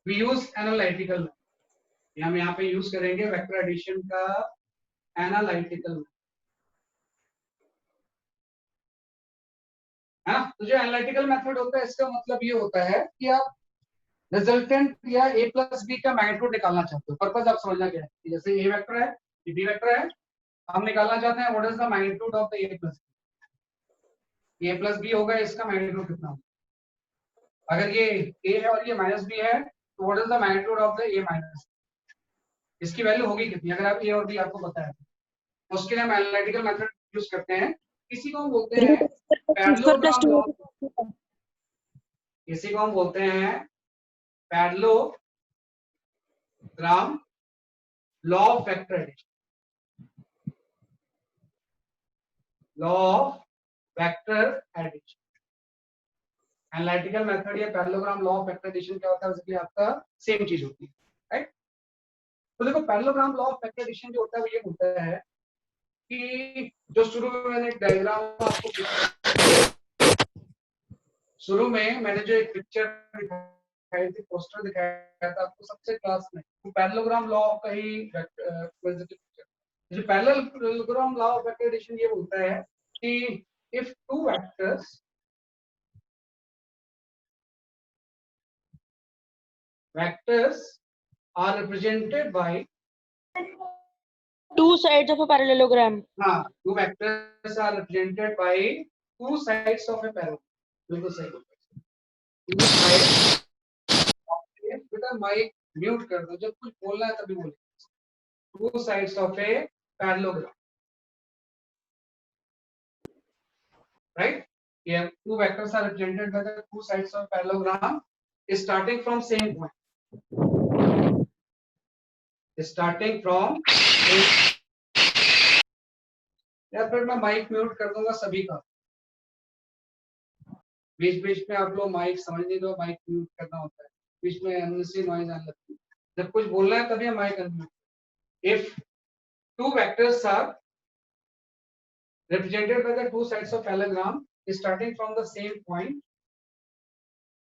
S2: वी यूज एनालिटिकल मेथड। हम यहाँ पे यूज करेंगे वेक्टर एडिशन का एनालिटिकल मेथड, है ना। तो जो एनालिटिकल मेथड होता है इसका मतलब ये होता है कि आप रिजल्टेंट या a प्लस बी का मैग्नीट्यूड निकालना चाहते हो। पर्पस आप समझना क्या है, जैसे a वेक्टर है, b वेक्टर है, हम निकालना चाहते हैं what is the magnitude of the a plus B. a plus B होगा, इसका मैग्नीट्यूड कितना होगा। अगर ये a है और ये माइनस b है तो what is the magnitude of the a minus, इसकी वैल्यू होगी कितनी अगर आप a और b आपको पता है तो उसके लिए हम एनालिटिकल मेथड यूज करते हैं। इसी को हम बोलते हैं पैरेललोग्राम लॉ, इसी को हम बोलते हैं parallelogram law of vector addition, law of vector addition. Analytical method या parallelogram law of vector addition क्या होता है, उसके आपका सेम चीज होती है, राइट। तो देखो parallelogram law of vector addition जो होता है वो ये होता है कि जो शुरू में मैंने एक डायग्राम आपको, शुरू में मैंने जो एक पिक्चर दिखाई थी, पोस्टर दिखाया था आपको सबसे क्लास में, वो पैरेललोग्राम लॉ का ही जो parallelogram law of vector addition ये बोलता है कि if two vectors are represented by
S4: two sides of a parallelogram.
S2: two vectors are represented by two sides of a parallelogram. बिल्कुल सही, two sides बेटा माइक म्यूट कर दो, जब कुछ बोलना है तभी बोलो। two sides of a parallelogram, right? Here two vectors are represented by the two sides of parallelogram starting from same point. Starting from या फिर मैं माइक म्यूट कर दूंगा सभी का, बीच बीच में आप लोग माइक समझ नहीं दो, माइक म्यूट करना होता है, बीच में अननेसेसरी नॉइज आने लगती है, जब कुछ बोलना है तभी mic unmute. If two vectors are represented by the two sides of parallelogram starting from the same point,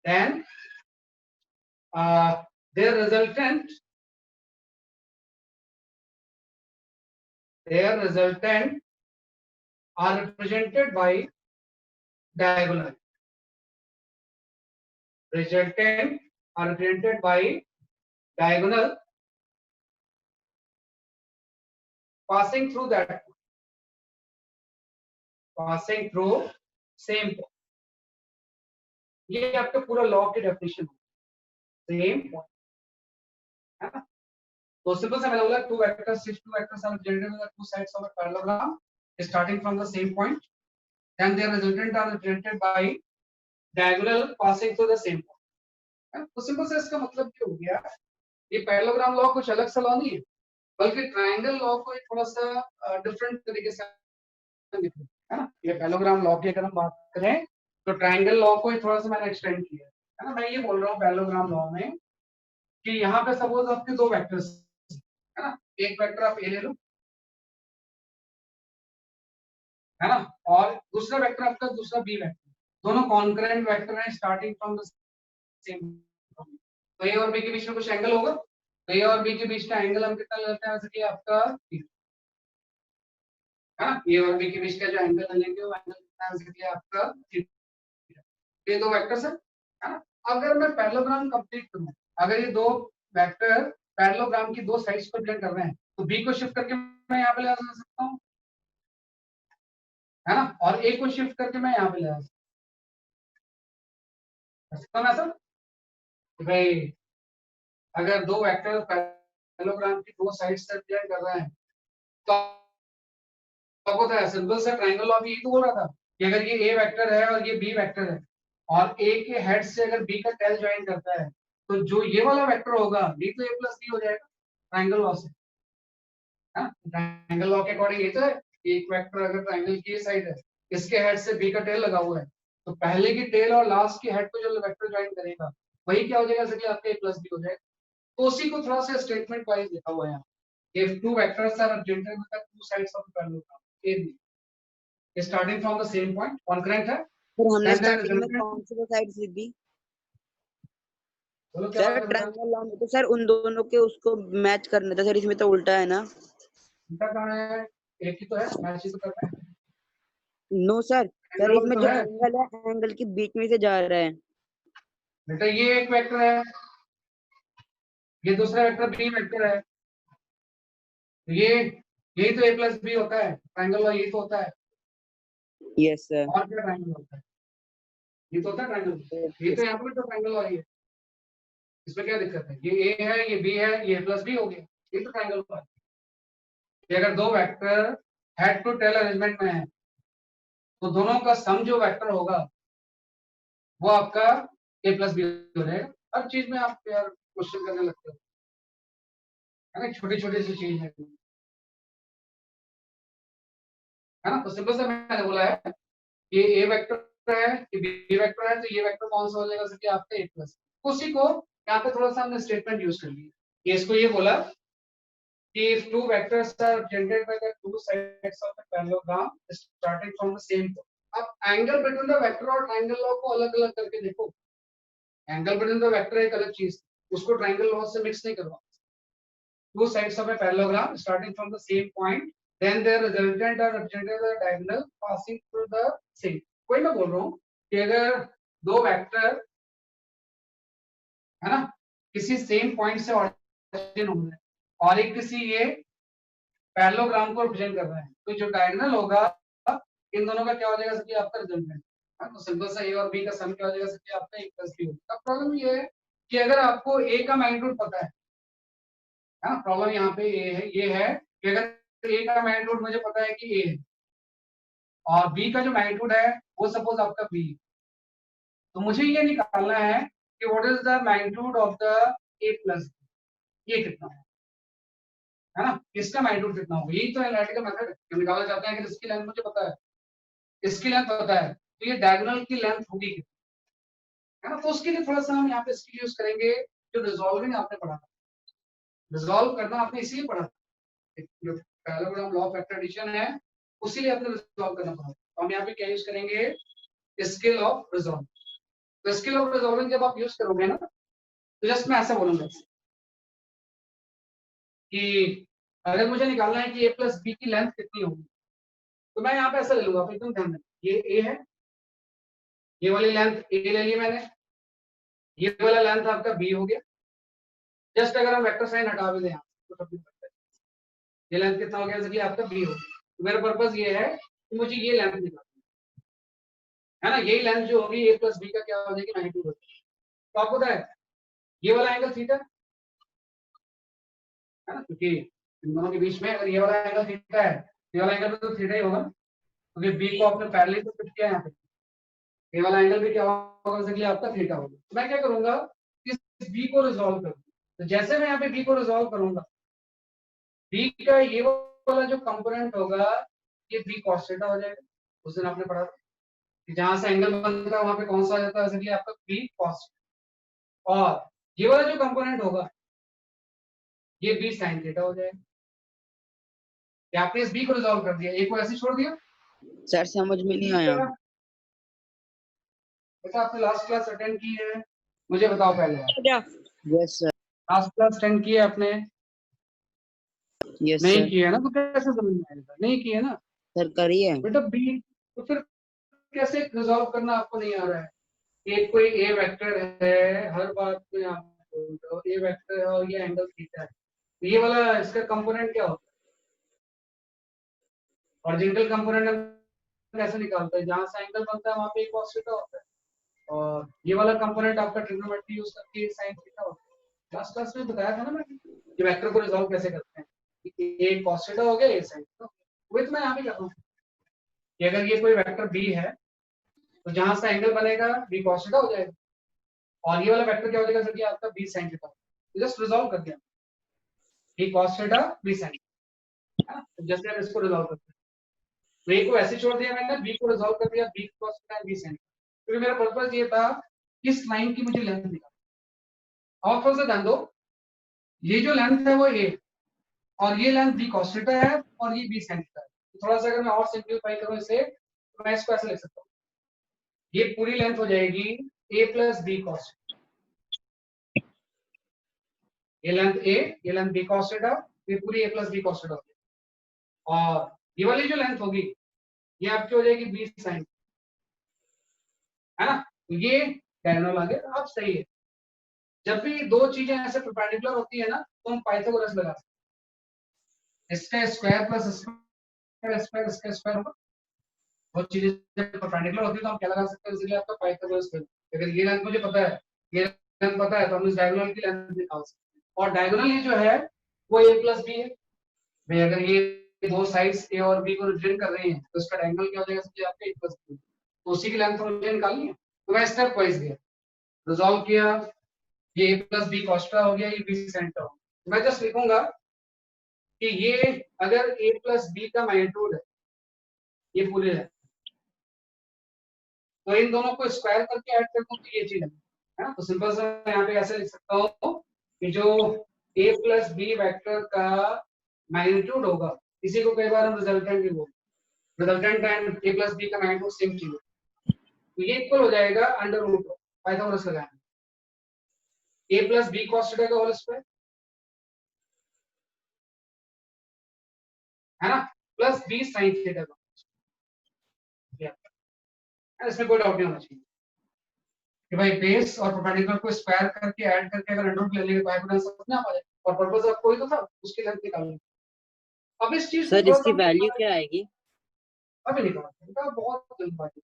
S2: then their resultant are represented by diagonal. Resultant are represented by diagonal passing through that point, passing through same point. ये आपका पूरा law की definition same point है ना। तो simple सा मैंने बोला two vectors are represented by the two sides of a parallelogram starting from the same point, then their resultant are represented by diagonal passing through the same point। तो simple सा इसका मतलब क्या हो गया, ये पैरेललोग्राम लॉ कुछ अलग सा लॉ नहीं है, बल्कि ट्रायंगल लॉ को थोड़ा सा डिफरेंट तरीके से है ना। ये पैरेललोग्राम लॉ की अगर हम बात करें तो ट्रायंगल लॉ को थोड़ा सा मैंने एक्सटेंड किया है ना। मैं ये बोल रहा हूँ पैरेललोग्राम लॉ में कि यहाँ पे सपोज आपके दो वेक्टर्स है ना, एक वेक्टर आप ए ले लो है ना, और दूसरा वेक्टर आपका दूसरा बी वेक्टर, दोनों कॉन्करेंट वेक्टर हैं स्टार्टिंग फ्रॉम द सेम। तो ए और बी के बीच में कुछ एंगल होगा, तो ए और बी के बीच का एंगल हम कितना लेते हैं, जैसे कि आपका है ना, ए और बी के बीच का जो एंगल लेंगे वो एंगल कितना है, जैसे कि आपका ये दो वेक्टर्स है ना। अगर मैं पैरेललोग्राम कंप्लीट करूं, अगर ये दो वेक्टर पैरेललोग्राम की दो साइड्स को रिप्रेजेंट कर रहे हैं तो बी को शिफ्ट करके मैं यहाँ पे ले आ सकता हूँ है ना, और ए को शिफ्ट करके मैं यहाँ पे ले आ सकता हूँ ऐसा। भाई अगर दो वेक्टर पैरेललोग्राम की दो साइड्स से रिप्रेजेंट कर रहे हैं तो आपको तो सिंपल सा ट्रायंगल लॉ भी यही तो बोल रहा था कि अगर ये ए वेक्टर है और ये बी वेक्टर है और ए के हेड से अगर बी का टेल ज्वाइन करता है तो जो ये वाला वेक्टर होगा ये तो ए प्लस बी हो जाएगा ट्रायंगल लॉ से। ट्रायंगल लॉ के अकॉर्डिंग ये तो है एक वेक्टर अगर ट्रायंगल की साइड है, इसके हेड से बी का टेल लगा हुआ है, तो पहले की टेल और लास्ट की हेड को जो वेक्टर ज्वाइन करेगा वही क्या हो जाएगा, जैसे कि आपका ए प्लस बी हो जाएगा। तो उसी को थोड़ा सा स्टेटमेंट वाइज लिखा हुआ है यहाँ, if two vectors are represented with the two sides of a parallelogram AB starting from the same point, concurrent है,
S1: फिर हमने
S2: then their
S1: स्टार्टिंग में
S2: resultant
S1: कौन सी दो साइड्स ली थी
S2: बोलो क्या
S1: सर?
S2: बात है बेटा?
S1: ट्रायंगल लॉ में तो सर उन दोनों के उसको मैच करना था सर, इसमें तो उल्टा है ना।
S2: उनका कहाँ है, एक ही तो है, मैच ही तो कर रहे हैं।
S1: नो सर, सर
S2: एंगल
S1: इसमें
S2: तो
S1: जो
S2: है
S1: एंगल है एंगल के बीच में से जा रहा है।
S2: बेटा, ये एक वेक्टर है, ये दूसरा वेक्टर बी वेक्टर है, ये यही तो ए प्लस बी होता है, ट्रायंगल लॉ यही तो होता है।
S1: Yes sir.
S2: और क्या ट्रायंगल होता है, ये तो होता है ट्रायंगल, ये तो यहाँ पर तो ट्रायंगल लॉ ही है, इसमें क्या दिक्कत है, ये ए है ये बी है ये प्लस बी हो गया, ये तो ट्रायंगल लॉ है। अगर दो vector head to tail arrangement में है तो दोनों का सम जो वेक्टर होगा वो आपका ए प्लस बी हो जाएगा। हर चीज में आप यार क्वेश्चन करने लगते हो है ना, छोटी छोटी सी चीज है ना। तो सिंपल से मैंने बोला है ये ए वेक्टर है ये बी वेक्टर है, तो ये वेक्टर कौन सा हो जाएगा, कि आपका ए प्लस। उसी को यहाँ पे थोड़ा सा हमने स्टेटमेंट यूज कर लिया, ये इसको ये बोला कि if two vectors are represented by the two sides of a parallelogram starting from the same point। अब एंगल बिटवीन द वेक्टर और ट्रायंगल लॉ को अलग अलग करके देखो, एंगल बिटवीन द वेक्टर एक अलग चीज, उसको ट्रायंगल लॉ से मिक्स नहीं करवा। Two sides of a parallelogram starting from the same point, then their resultant are represented by diagonal passing through the same। कोई मैं बोल रहा हूँ कि अगर दो वेक्टर है ना किसी सेम पॉइंट से ऑरिजिन हो रहे हैं और एक किसी ये पैरेललोग्राम को रिप्रेजेंट कर रहे हैं, तो जो डायगोनल होगा इन दोनों का क्या हो जाएगा, कि आपका रिजल्टेंट। तो सिंपल सा ए और बी का सम क्या हो जाएगा, कि आपका एक प्लस बी होगा। अब प्रॉब्लम ये है कि अगर आपको ए का मैग्नीट्यूड पता है ना, प्रॉब्लम यहाँ पे ये है कि अगर ए का मैग्नीट्यूड मुझे पता है कि ए है और b का जो मैग्नीट्यूड है वो सपोज आपका b, तो मुझे ये निकालना है कि what is the magnitude of the a plus, ये कितना है ना, इसका मैग्नीट्यूड कितना होगा, यही तो एनालिटिकल मेथड है। हम निकालना चाहते हैं कि इसकी लेंथ मुझे पता है, इसकी लेंथ पता है, तो ये डायगोनल की लेंथ होगी कितनी, है ना। तो उसके लिए थोड़ा सा हम यहाँ पे स्किल यूज करेंगे जो रिजॉल्विंग आपने पढ़ा था, रिजॉल्व करना आपने इसीलिए पढ़ा था, जो parallelogram law of vector addition है उसी लिए आपने रिजॉल्व करना पड़ा। तो हम यहाँ पे क्या यूज करेंगे, स्किल ऑफ रिजॉल्व। तो स्किल ऑफ रिजॉल्विंग जब आप यूज करोगे ना, तो जस्ट मैं ऐसा बोलूंगा कि अगर मुझे निकालना है कि a प्लस बी की लेंथ कितनी होगी, तो मैं यहाँ पे ऐसा ले लूंगा, आप एकदम ध्यान दें, ये a है, ये वाली लेंथ a ले ली मैंने, ये वाला लेंथ आपका b हो गया। जस्ट अगर हम वेक्टर साइन हटा भी दें तो सब कुछ बनता है, ये लेंथ कितना हो गया, जैसे कि आपका b हो गया। तो मेरा पर्पस ये है कि मुझे ये लेंथ निकालनी है ना, यही लेंथ जो होगी a प्लस बी का क्या हो जाएगी, मैग्नीट्यूड हो जाएगी। तो आपको पता है ये वाला एंगल थीटा है ना, क्योंकि इन दोनों के बीच में अगर ये वाला एंगल थीटा है, ये वाला एंगल तो थीटा ही होगा, क्योंकि बी को आपने पैरेलल तो फिट किया है यहाँ पे, ये वाला एंगल भी क्या होगा, जैसे कि आपका थीटा होगा। तो मैं क्या करूंगा, इस बी को रिजॉल्व करूंगा। तो जैसे मैं यहाँ पे बी को रिजॉल्व करूंगा, बी का ये वाला जो कंपोनेंट होगा ये बी कॉस थीटा हो जाएगा। उस दिन आपने पढ़ा था कि जहां से एंगल बनता है वहां पे कौन सा आ जाता है, जैसे कि आपका बी कॉस, और ये वाला जो कंपोनेंट होगा ये बी साइन थीटा हो जाएगा। या आपने इस बी को रिजॉल्व कर दिया, ए को ऐसे छोड़ दिया।
S1: सर समझ में नहीं आया।
S2: बेटा आपने लास्ट क्लास अटेंड की है, मुझे बताओ पहले।
S1: Yes sir.
S2: Last class attend की है आपने?
S1: यस
S2: नहीं
S1: सर।
S2: की है ना, तो कैसे समझ में आएगा, नहीं की है ना
S1: सर करिए।
S2: बेटा बी, तो फिर कैसे रिजॉल्व करना आपको नहीं आ रहा है। एक कोई ए वेक्टर है, हर बात में आपको ए वेक्टर है और ये एंगल थीटा है, तो ये वाला इसका कंपोनेंट क्या होता है, ऑरिजिनल कंपोनेंट कैसे निकालते हैं, जहां से एंगल बनता है वहां पे cos थीटा होता है, और ये वाला कंपोनेंट आपका ट्रिग्नोमेट्री यूज करके sin थीटा होता है। लास्ट क्लास में बताया था ना मैं कि वेक्टर को रिजॉल्व कैसे करते हैं, ये cos थीटा हो गया, ये sin थीटा। वही तो मैं यहाँ भी कर रहा हूँ कि अगर ये कोई वेक्टर b है तो जहां से एंगल बनेगा b cos थीटा हो जाएगा, और ये वाला वेक्टर क्या हो जाएगा, सर कि आपका b sin theta. Just resolve कर दिया, b cos theta b sin, है ना। जैसे हम इसको रिजॉल्व करते हैं, तो a को ऐसे छोड़ दिया मैंने, b को रिजॉल्व कर दिया, b cos theta b sin, क्योंकि मेरा पर्पस ये था इस लाइन की मुझे लेंथ निकालना। और थोड़ा सा ध्यान दो, ये जो लेंथ है वो a, और ये लेंथ b cos थीटा है और ये b sin थीटा है। तो थोड़ा सा अगर मैं और सिंपलीफाई करूं इसे, तो मैं इसको ऐसे लिख सकता हूँ, ये पूरी लेंथ हो जाएगी a प्लस बी cos, ये लेंथ a, ये लेंथ b cos थीटा, ये पूरी a plus B cos theta होगी, और ये वाली जो लेंथ होगी ये आपकी हो जाएगी b sin, है ना। तो ये डायगोनल आ गया। अब सही है, जब भी दो चीजें ऐसे परपेंडिकुलर होती है ना, तो हम पाइथागोरस लगा सकते हैं, इसका स्क्वायर प्लस इसका स्क्वायर, इसका स्क्वायर होगा। वो चीजें जब परपेंडिकुलर होती है तो हम क्या लगा सकते हैं, इसलिए आपका पाइथागोरस थ्योरम। अगर ये लेंथ मुझे पता है, ये लेंथ पता है, तो हम इस डायगोनल की लेंथ निकाल सकते हैं, और डायगोनल ये जो है वो a प्लस बी है भाई। अगर ये दो साइड्स a और b को रिप्रेजेंट कर रही हैं तो इसका डायगोनल क्या हो जाएगा, समझिए आपका a प्लस बी, तो उसी की लेंथ मुझे निकालनी है। तो मैं स्टेप वाइज गया, रिजॉल्व किया, ये a plus B cos theta हो गया, ये b sin थीटा हो गया। तो मैं जस्ट लिखूंगा कि ये अगर a प्लस बी का मैग्नीट्यूड है, ये पूरी है, तो इन दोनों को स्क्वायर करके ऐड कर दूं तो ये चीज है ना। तो सिंपल सा मैं यहाँ पे ऐसे लिख सकता हूँ कि जो a प्लस बी वेक्टर का मैग्नीट्यूड होगा, इसी को कई बार हम रिजल्टेंट भी बोलते हैं, resultant and a plus B का मैग्नीट्यूड सेम चीज है, तो ये इक्वल हो जाएगा अंडर रूट ऑफ पाइथागोरस लगाएंगे a plus B cos theta का होल स्क्वायर, है ना, प्लस b sin थीटा का, इसमें कोई डाउट नहीं होना चाहिए कि भाई बेस और परपेंडिकुलर को स्क्वायर करके ऐड करके अगर अंडर रूट ले लेंगे तो हाइपोटेनस अपने आप आ जाएगा, और पर्पस आपको कोई तो था उसकी लेंथ निकालनी। अब इस चीज
S6: सर इसकी वैल्यू क्या आएगी?
S2: अभी निकालना बहुत जल्द बात है,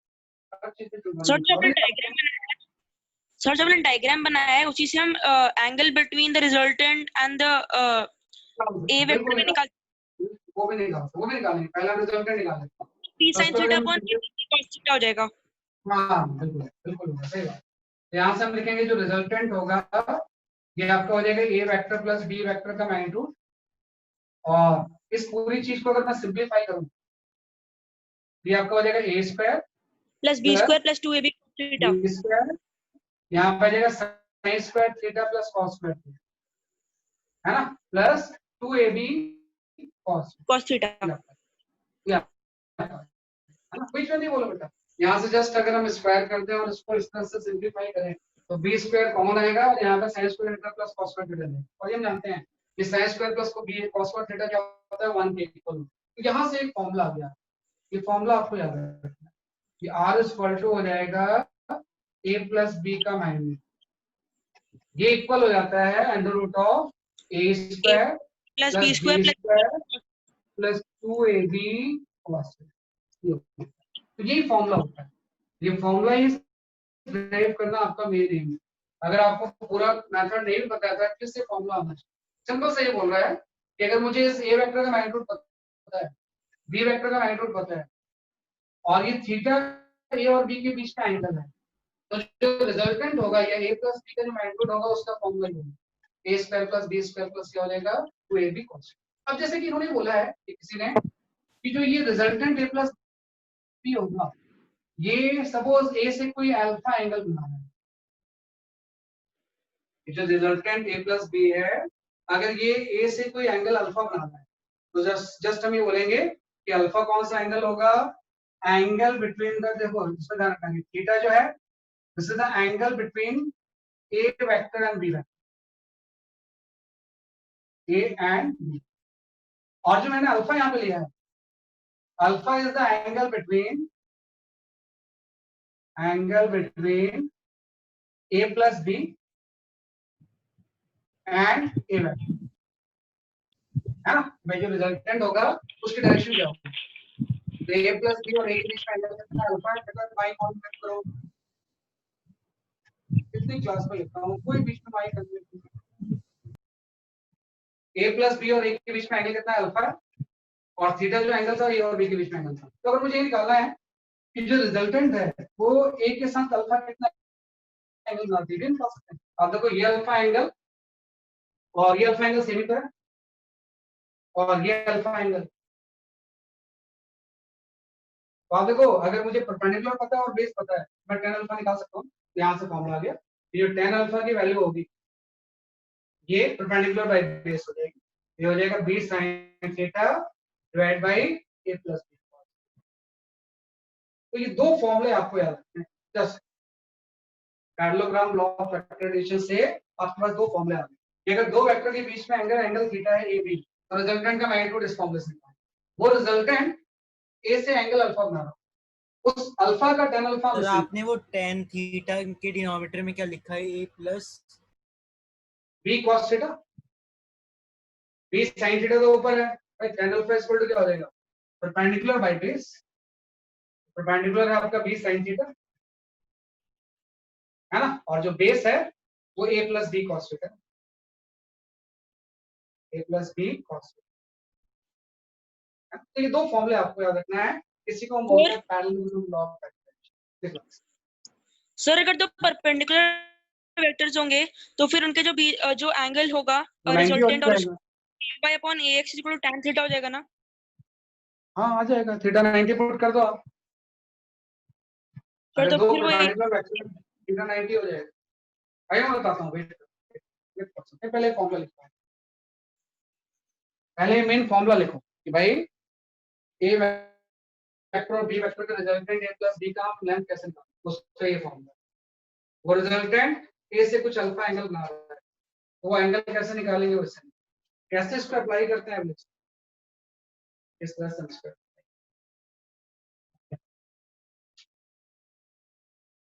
S4: सर जब हमने डायग्राम बनाया है उसी से हम angle between the resultant and the A vector निकाल,
S2: वो भी निकालेंगे, पहला रिजल्टेंट निकालेंगे,
S4: p sin
S2: उसको
S4: theta
S2: अगर
S4: upon
S2: हम-
S4: cos theta हो जाएगा।
S2: हाँ बिल्कुल बिल्कुल होगा, सही बात। यहाँ से हम लिखेंगे जो रिजल्टेंट होगा ये आपका हो जाएगा ए वेक्टर प्लस बी वेक्टर का मैग्नीट्यूड, और इस पूरी चीज को अगर मैं सिंप्लीफाई करूँ ये आपका हो जाएगा A square
S4: plus b square plus 2ab cos theta।
S2: B square, यहाँ पे आ जाएगा sine square theta plus cos square theta, है ना, plus 2ab cos
S4: cos theta।
S2: या है ना, कुछ नहीं बोलो बेटा। यहाँ से जस्ट अगर हम स्क्वायर करते हैं और इसको इस तरह से सिंप्लीफाई करें तो बी स्क्वायर कॉमन आएगा और यहाँ पे sign square theta plus cos square theta है, और ये हम जानते हैं कि साइन स्क्वायर प्लस को बी कॉस स्क्वायर थीटा क्या होता है 1 के इक्वल। तो यहाँ से एक फॉर्मूला आ गया, ये फॉर्मूला आपको याद रखना है कि r इक्वल टू हो जाएगा a प्लस बी का माइनस, ये इक्वल हो जाता है under root of A square
S4: plus
S2: plus
S4: b
S2: B
S4: square
S2: square plus 2ab cos। तो यही फॉर्मूला होता है, ये फॉर्मूला ही ड्राइव करना आपका मेन एम है। अगर आपको पूरा मेथड नहीं पता है तो किससे फॉर्मूला आना चाहिए। सिंपल से ये बोल रहा है कि अगर मुझे इस ए वेक्टर का मैग्नीट्यूड पता है, बी वेक्टर का मैग्नीट्यूड पता है, और ये थीटा ए और बी के बीच का एंगल है, तो जो रिजल्टेंट होगा या ए प्लस बी का जो मैग्नीट्यूड होगा उसका फॉर्मूला ही होगा A square plus B square plus क्या हो जाएगा 2ab cos। अब जैसे कि इन्होंने बोला है कि किसी ने कि जो ये रिजल्टेंट ए प्लस बी होगा, ये सपोज ए से कोई अल्फा एंगल बनाना है, जो रिजल्टेंट ए प्लस बी है, अगर ये ए से कोई एंगल अल्फा बनाना है तो जस्ट हम ये बोलेंगे कि अल्फा कौन सा एंगल होगा, एंगल बिटवीन द, देखो इसमें ध्यान रखना है थीटा जो है this is the angle between A vector and B vector, A and B. और जो मैंने अल्फा यहाँ पे लिया है, alpha is the angle between A plus B and A vector, है ना। भाई जो रिजल्टेंट होगा उसकी डायरेक्शन क्या होगी, तो ए प्लस बी और ए के बीच में एंगल कितना अल्फा है, बेटा y कॉन्सेप्ट करो। कितनी क्लास में लिखता हूँ, कोई बीच में y कॉन्सेप्ट, ए प्लस बी और ए के बीच में एंगल कितना अल्फा है, और थीटा जो एंगल था ए और बी के बीच में एंगल था। तो अगर मुझे ये निकालना है कि जो रिजल्टेंट है वो ए के साथ अल्फा कितना एंगल बना दीजिए, निकाल सकते हैं। अब देखो ये अल्फा एंगल और ये अल्फा एंगल सेम ही तो है, और ये अल्फा एंगल, तो आप देखो अगर मुझे परपेंडिकुलर पता है और बेस पता है मैं tan अल्फा निकाल सकता हूँ। यहाँ से फॉर्मूला आ गया, ये जो tan अल्फा की वैल्यू होगी ये परपेंडिकुलर बाय बेस हो जाएगी, ये हो जाएगा b sin theta divide by a plus b। तो ये दो फॉर्मूले आपको याद रखने हैं, just parallelogram law of factorization से आपके पास दो फॉर्मूले आ गए कि अगर दो वेक्टर के बीच में एंगल थीटा है ab, तो रिजल्टेंट का मैग्नीट्यूड इस फॉर्मूले से निकालें। वो रिजल्टेंट ए से एंगल अल्फा बना रहा हूं, उस अल्फा का tan अल्फा
S5: सर आपने वो tan थीटा के डिनोमिनेटर में क्या लिखा है, a plus
S2: b cos theta, b sin theta तो ऊपर है भाई, tan अल्फा इक्वल टू क्या हो जाएगा परपेंडिकुलर बाय बेस, परपेंडिकुलर है आपका b sin थीटा, है ना, और जो बेस है वो a plus b cos theta, a plus b cos theta. तो ये दो फॉर्मूले आपको याद रखना है, इसी को हम बोलते हैं parallelogram law of factorization.
S4: Sir अगर दो परपेंडिकुलर वेक्टर्स होंगे तो फिर उनके जो एंगल होगा रिजल्टेंट और y upon ax equal to tan theta हो जाएगा ना।
S2: हाँ आ जाएगा, थीटा 90 पुट कर दो आप,
S4: सर
S2: अगर
S4: तो
S2: दो
S4: फिर वो
S2: परपेंडिकुलर वेक्टर थीटा 90 हो जाएगा। भाई मैं बताता हूँ, वेट पहले फॉर्मूला लिखो, पहले मेन फॉर्मूला लिखो कि भाई ए वेक्टर और बी वेक्टर का रिजल्टेंट a प्लस बी का हम लेंथ कैसे निकालें, उसका ये फॉर्मूला। वो रिजल्टेंट ए से कुछ अल्फा एंगल बना रहा है, तो वो एंगल कैसे निकालेंगे, उससे कैसे इसको अप्लाई करते हैं अब इस तरह से इसको,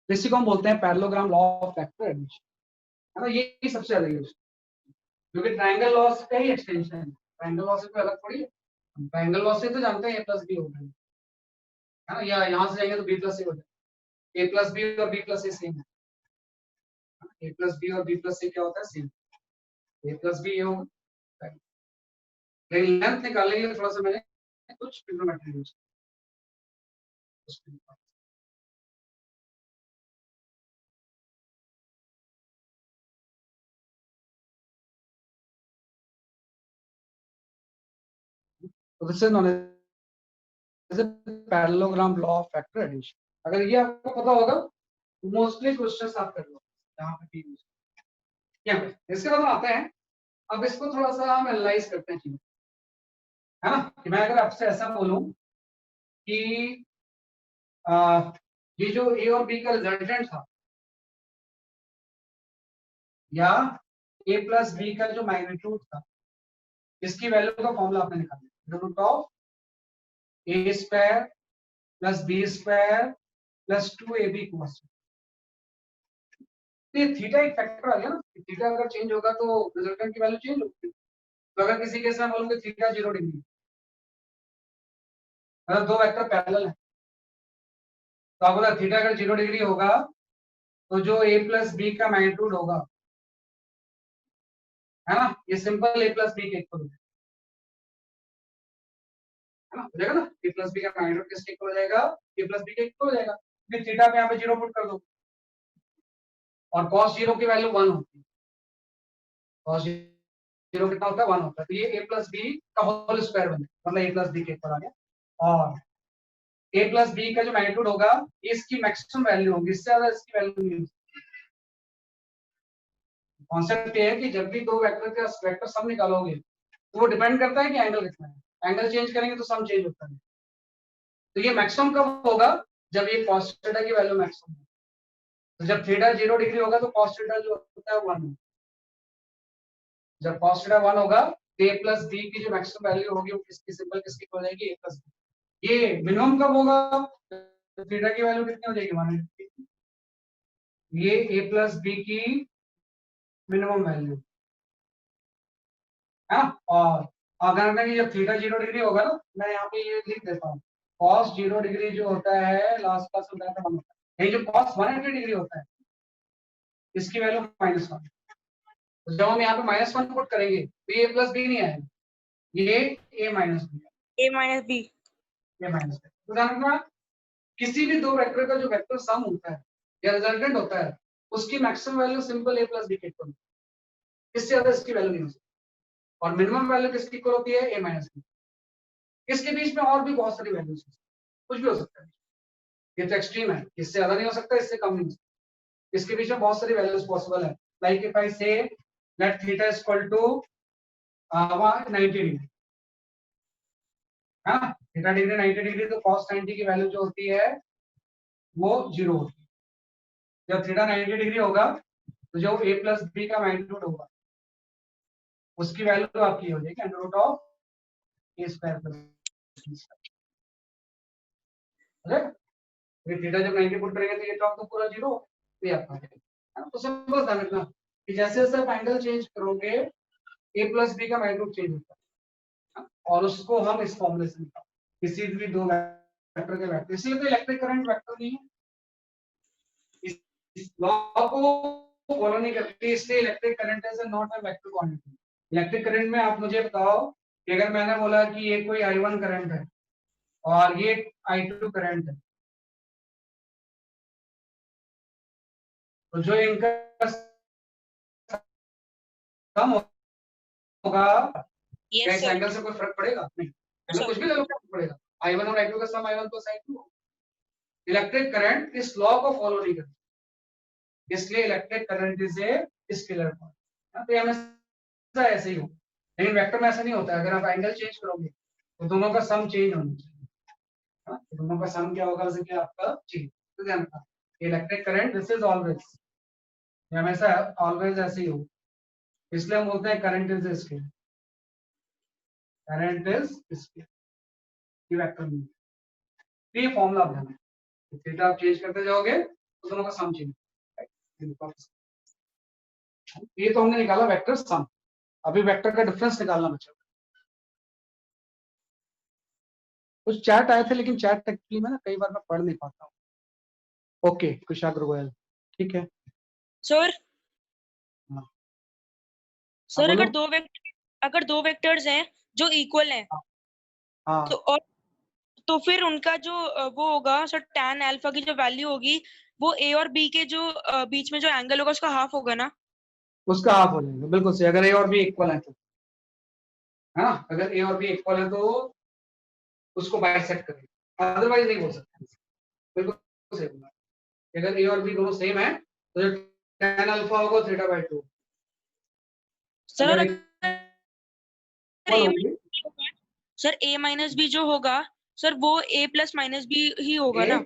S2: इसी को हम बोलते हैं पैरेललोग्राम लॉ ऑफ फैक्टराइजेशन, है ना। ये सबसे ज्यादा यूज, क्योंकि ट्रायंगल लॉ का ही एक्सटेंशन है, ट्रायंगल लॉ से कोई अलग थोड़ी है। ट्रायंगल लॉ से तो जानते हैं a प्लस बी होगा, है ना, या यहाँ से जाएंगे तो b प्लस सी हो जाएगा, a प्लस बी और b प्लस सी सेम है, a प्लस बी और b प्लस सी क्या होता है सेम, a प्लस बी ये होगा। लेकिन लेंथ निकालने के लिए थोड़ा सा मैंने कुछ ट्रिग्नोमेट्री यूज, तो this is known as a parallelogram law of factor addition. अगर ये आपको पता होगा तो मोस्टली क्वेश्चंस आप कर लो यहाँ पे भी यूज. इसके बाद हम आते हैं, अब इसको थोड़ा सा हम एनालाइज करते हैं चीजें, है ना. कि मैं अगर आपसे ऐसा बोलूं कि ये जो ए और बी का रिजल्टेंट था, या ए प्लस बी का जो मैग्नीट्यूड था, इसकी वैल्यू का फॉर्मूला आपने निकाला, root of A square plus B square plus 2ab cos. तो ये थीटा एक फैक्टर आ गया ना. थीटा अगर चेंज होगा तो रिजल्टेंट की वैल्यू चेंज होगी. तो अगर किसी केस में बोलूंगा थीटा 0 डिग्री, अगर दो वेक्टर पैरेलल है, तो आप बोला थीटा अगर 0 डिग्री होगा तो जो ए प्लस बी का मैग्नीट्यूड होगा, है ना, ये सिंपल ए प्लस बी के इक्वल है ना, हो जाएगा ना. ए प्लस बी का मैग्नीट्यूड किसके इक्वल हो जाएगा, ए प्लस बी के इक्वल हो जाएगा. फिर थीटा पे यहाँ पे 0 पुट कर दो और cos 0 की वैल्यू 1 होती है. cos 0 कितना होता है, 1 होता है. तो ये ए प्लस बी का होल स्क्वायर बन जाएगा, मतलब ए प्लस बी के इक्वल आ गया. और ए प्लस बी का जो मैग्नीट्यूड होगा ये इसकी मैक्सिमम वैल्यू होगी, इससे ज्यादा इसकी वैल्यू नहीं होगी. कॉन्सेप्ट ये है कि जब भी दो वेक्टर का वेक्टर सम निकालोगे तो वो डिपेंड करता है कि एंगल कितना है. एंगल चेंज करेंगे तो सम चेंज होता है. तो ये मैक्सिमम कब होगा, जब ये cos थीटा की वैल्यू मैक्सिमम है. तो जब थीटा 0 डिग्री होगा तो cos थीटा जो होता है 1. जब cos थीटा 1 होगा तो a प्लस बी की जो मैक्सिमम वैल्यू होगी वो किसकी सिंपल किसकी हो जाएगी, a प्लस बी. ये मिनिमम कब होगा, तो थीटा की वैल्यू कितनी हो जाएगी, 180. ये a प्लस बी की मिनिमम वैल्यू है. और अगर कि जब थीटा 0 डिग्री होगा ना, मैं यहाँ पे ये लिख देता हूँ, cos 0 डिग्री जो होता है लास्ट क्लास में बताया था 1 होता है. ये जो cos 180 डिग्री होता है इसकी वैल्यू -1. तो जब हम यहाँ पे -1 पुट करेंगे तो ये प्लस बी नहीं आएगा, ये a minus B.
S4: a minus b.
S2: a minus B. तो ध्यान रखना, किसी भी दो वेक्टर का जो वेक्टर सम होता है या रिजल्टेंट होता है उसकी maximum value simple a plus B के इक्वल, इससे ज्यादा इसकी वैल्यू नहीं हो सकती. और मिनिमम वैल्यू किसकी इक्वल होती है, a माइनस बी. इसके बीच में और भी बहुत सारी वैल्यूज कुछ भी हो सकता है. ये तो एक्सट्रीम है, इससे ज्यादा नहीं हो सकता, इससे कम नहीं हो सकता. इसके बीच में बहुत सारी वैल्यूज पॉसिबल है. Like if I say let theta is equal to 90 degree, हाँ, थीटा डिग्री 90 डिग्री, तो cos 90 की वैल्यू जो होती है वो 0 होती है. जब थीटा 90 डिग्री होगा तो जो a प्लस बी का मैग्नीट्यूड होगा उसकी वैल्यू तो आपकी हो जाएगी under root of a square plus b square. Theta जब 90 पुट करेंगे तो ये टर्म तो पूरा 0 तो ये आपका है. तो सिंपल ध्यान रखना कि जैसे जैसे आप एंगल चेंज करोगे a प्लस बी का मैग्नीट्यूड चेंज होता है, और उसको हम इस फॉर्मूले से निकालते हैं, किसी भी दो वेक्टर के वेक्टर. इसलिए तो इलेक्ट्रिक करंट वेक्टर नहीं है, इस लॉ को फॉलो नहीं करती, इसलिए electric current is not a vector quantity. Electric current में आप मुझे बताओ कि अगर मैंने बोला कि ये कोई I1 करंट है और ये I2 करंट है, तो जो इनका सम होगा क्या इस एंगल से कोई फर्क पड़ेगा, नहीं. ऐसा कुछ भी ले लो, क्या फर्क पड़ेगा. I1 और I2 का सम I1 plus I2. Electric current इस लॉ को फॉलो नहीं करती, इसलिए electric current is a scalar quantity. तो हमेशा ऐसे ही हो, लेकिन वेक्टर में ऐसा नहीं होता है. अगर आप एंगल चेंज करोगे तो दोनों का सम चेंज होना चाहिए. तो दोनों का सम क्या होगा, जैसे कि आपका चेंज. तो ध्यान रखना, electric current this is always, हमेशा ऑलवेज ऐसे ही हो, इसलिए हम बोलते हैं current is scalar. Current is scalar, ये वेक्टर नहीं. ये फॉर्मूला आप ध्यान, थीटा आप चेंज करते जाओगे तो दोनों का सम चेंज. ये तो हमने निकाला वेक्टर सम. अभी वेक्टर का डिफरेंस निकालना बचा. कुछ चैट आए थे लेकिन चैट एक्चुअली में ना कई बार मैं पढ़ नहीं पाता हूँ. ओके, कुशाग्र गोयल, ठीक है
S4: सर.
S2: हाँ.
S4: सर
S2: बोलो.
S4: अगर दो वेक्टर्स हैं जो इक्वल हैं,
S2: हाँ.
S4: तो तो फिर उनका जो वो होगा सर tan अल्फा की जो वैल्यू होगी वो a और b के जो बीच में जो एंगल होगा उसका हाफ होगा ना?
S2: उसका हाफ हो जाएगा, बिल्कुल सही। अगर ए और बी इक्वल है तो, है ना, अगर ए और बी इक्वल है तो उसको बाइसेक्ट करेंगे, अदरवाइज नहीं बोल सकते। बिल्कुल सही बोला। अगर ए और बी दोनों सेम है तो जो tan अल्फा होगा θ/2।
S4: सर
S2: अगर
S4: अगर
S2: इक्वल होगी
S4: सर a माइनस बी जो होगा सर वो a प्लस माइनस बी ही होगा ना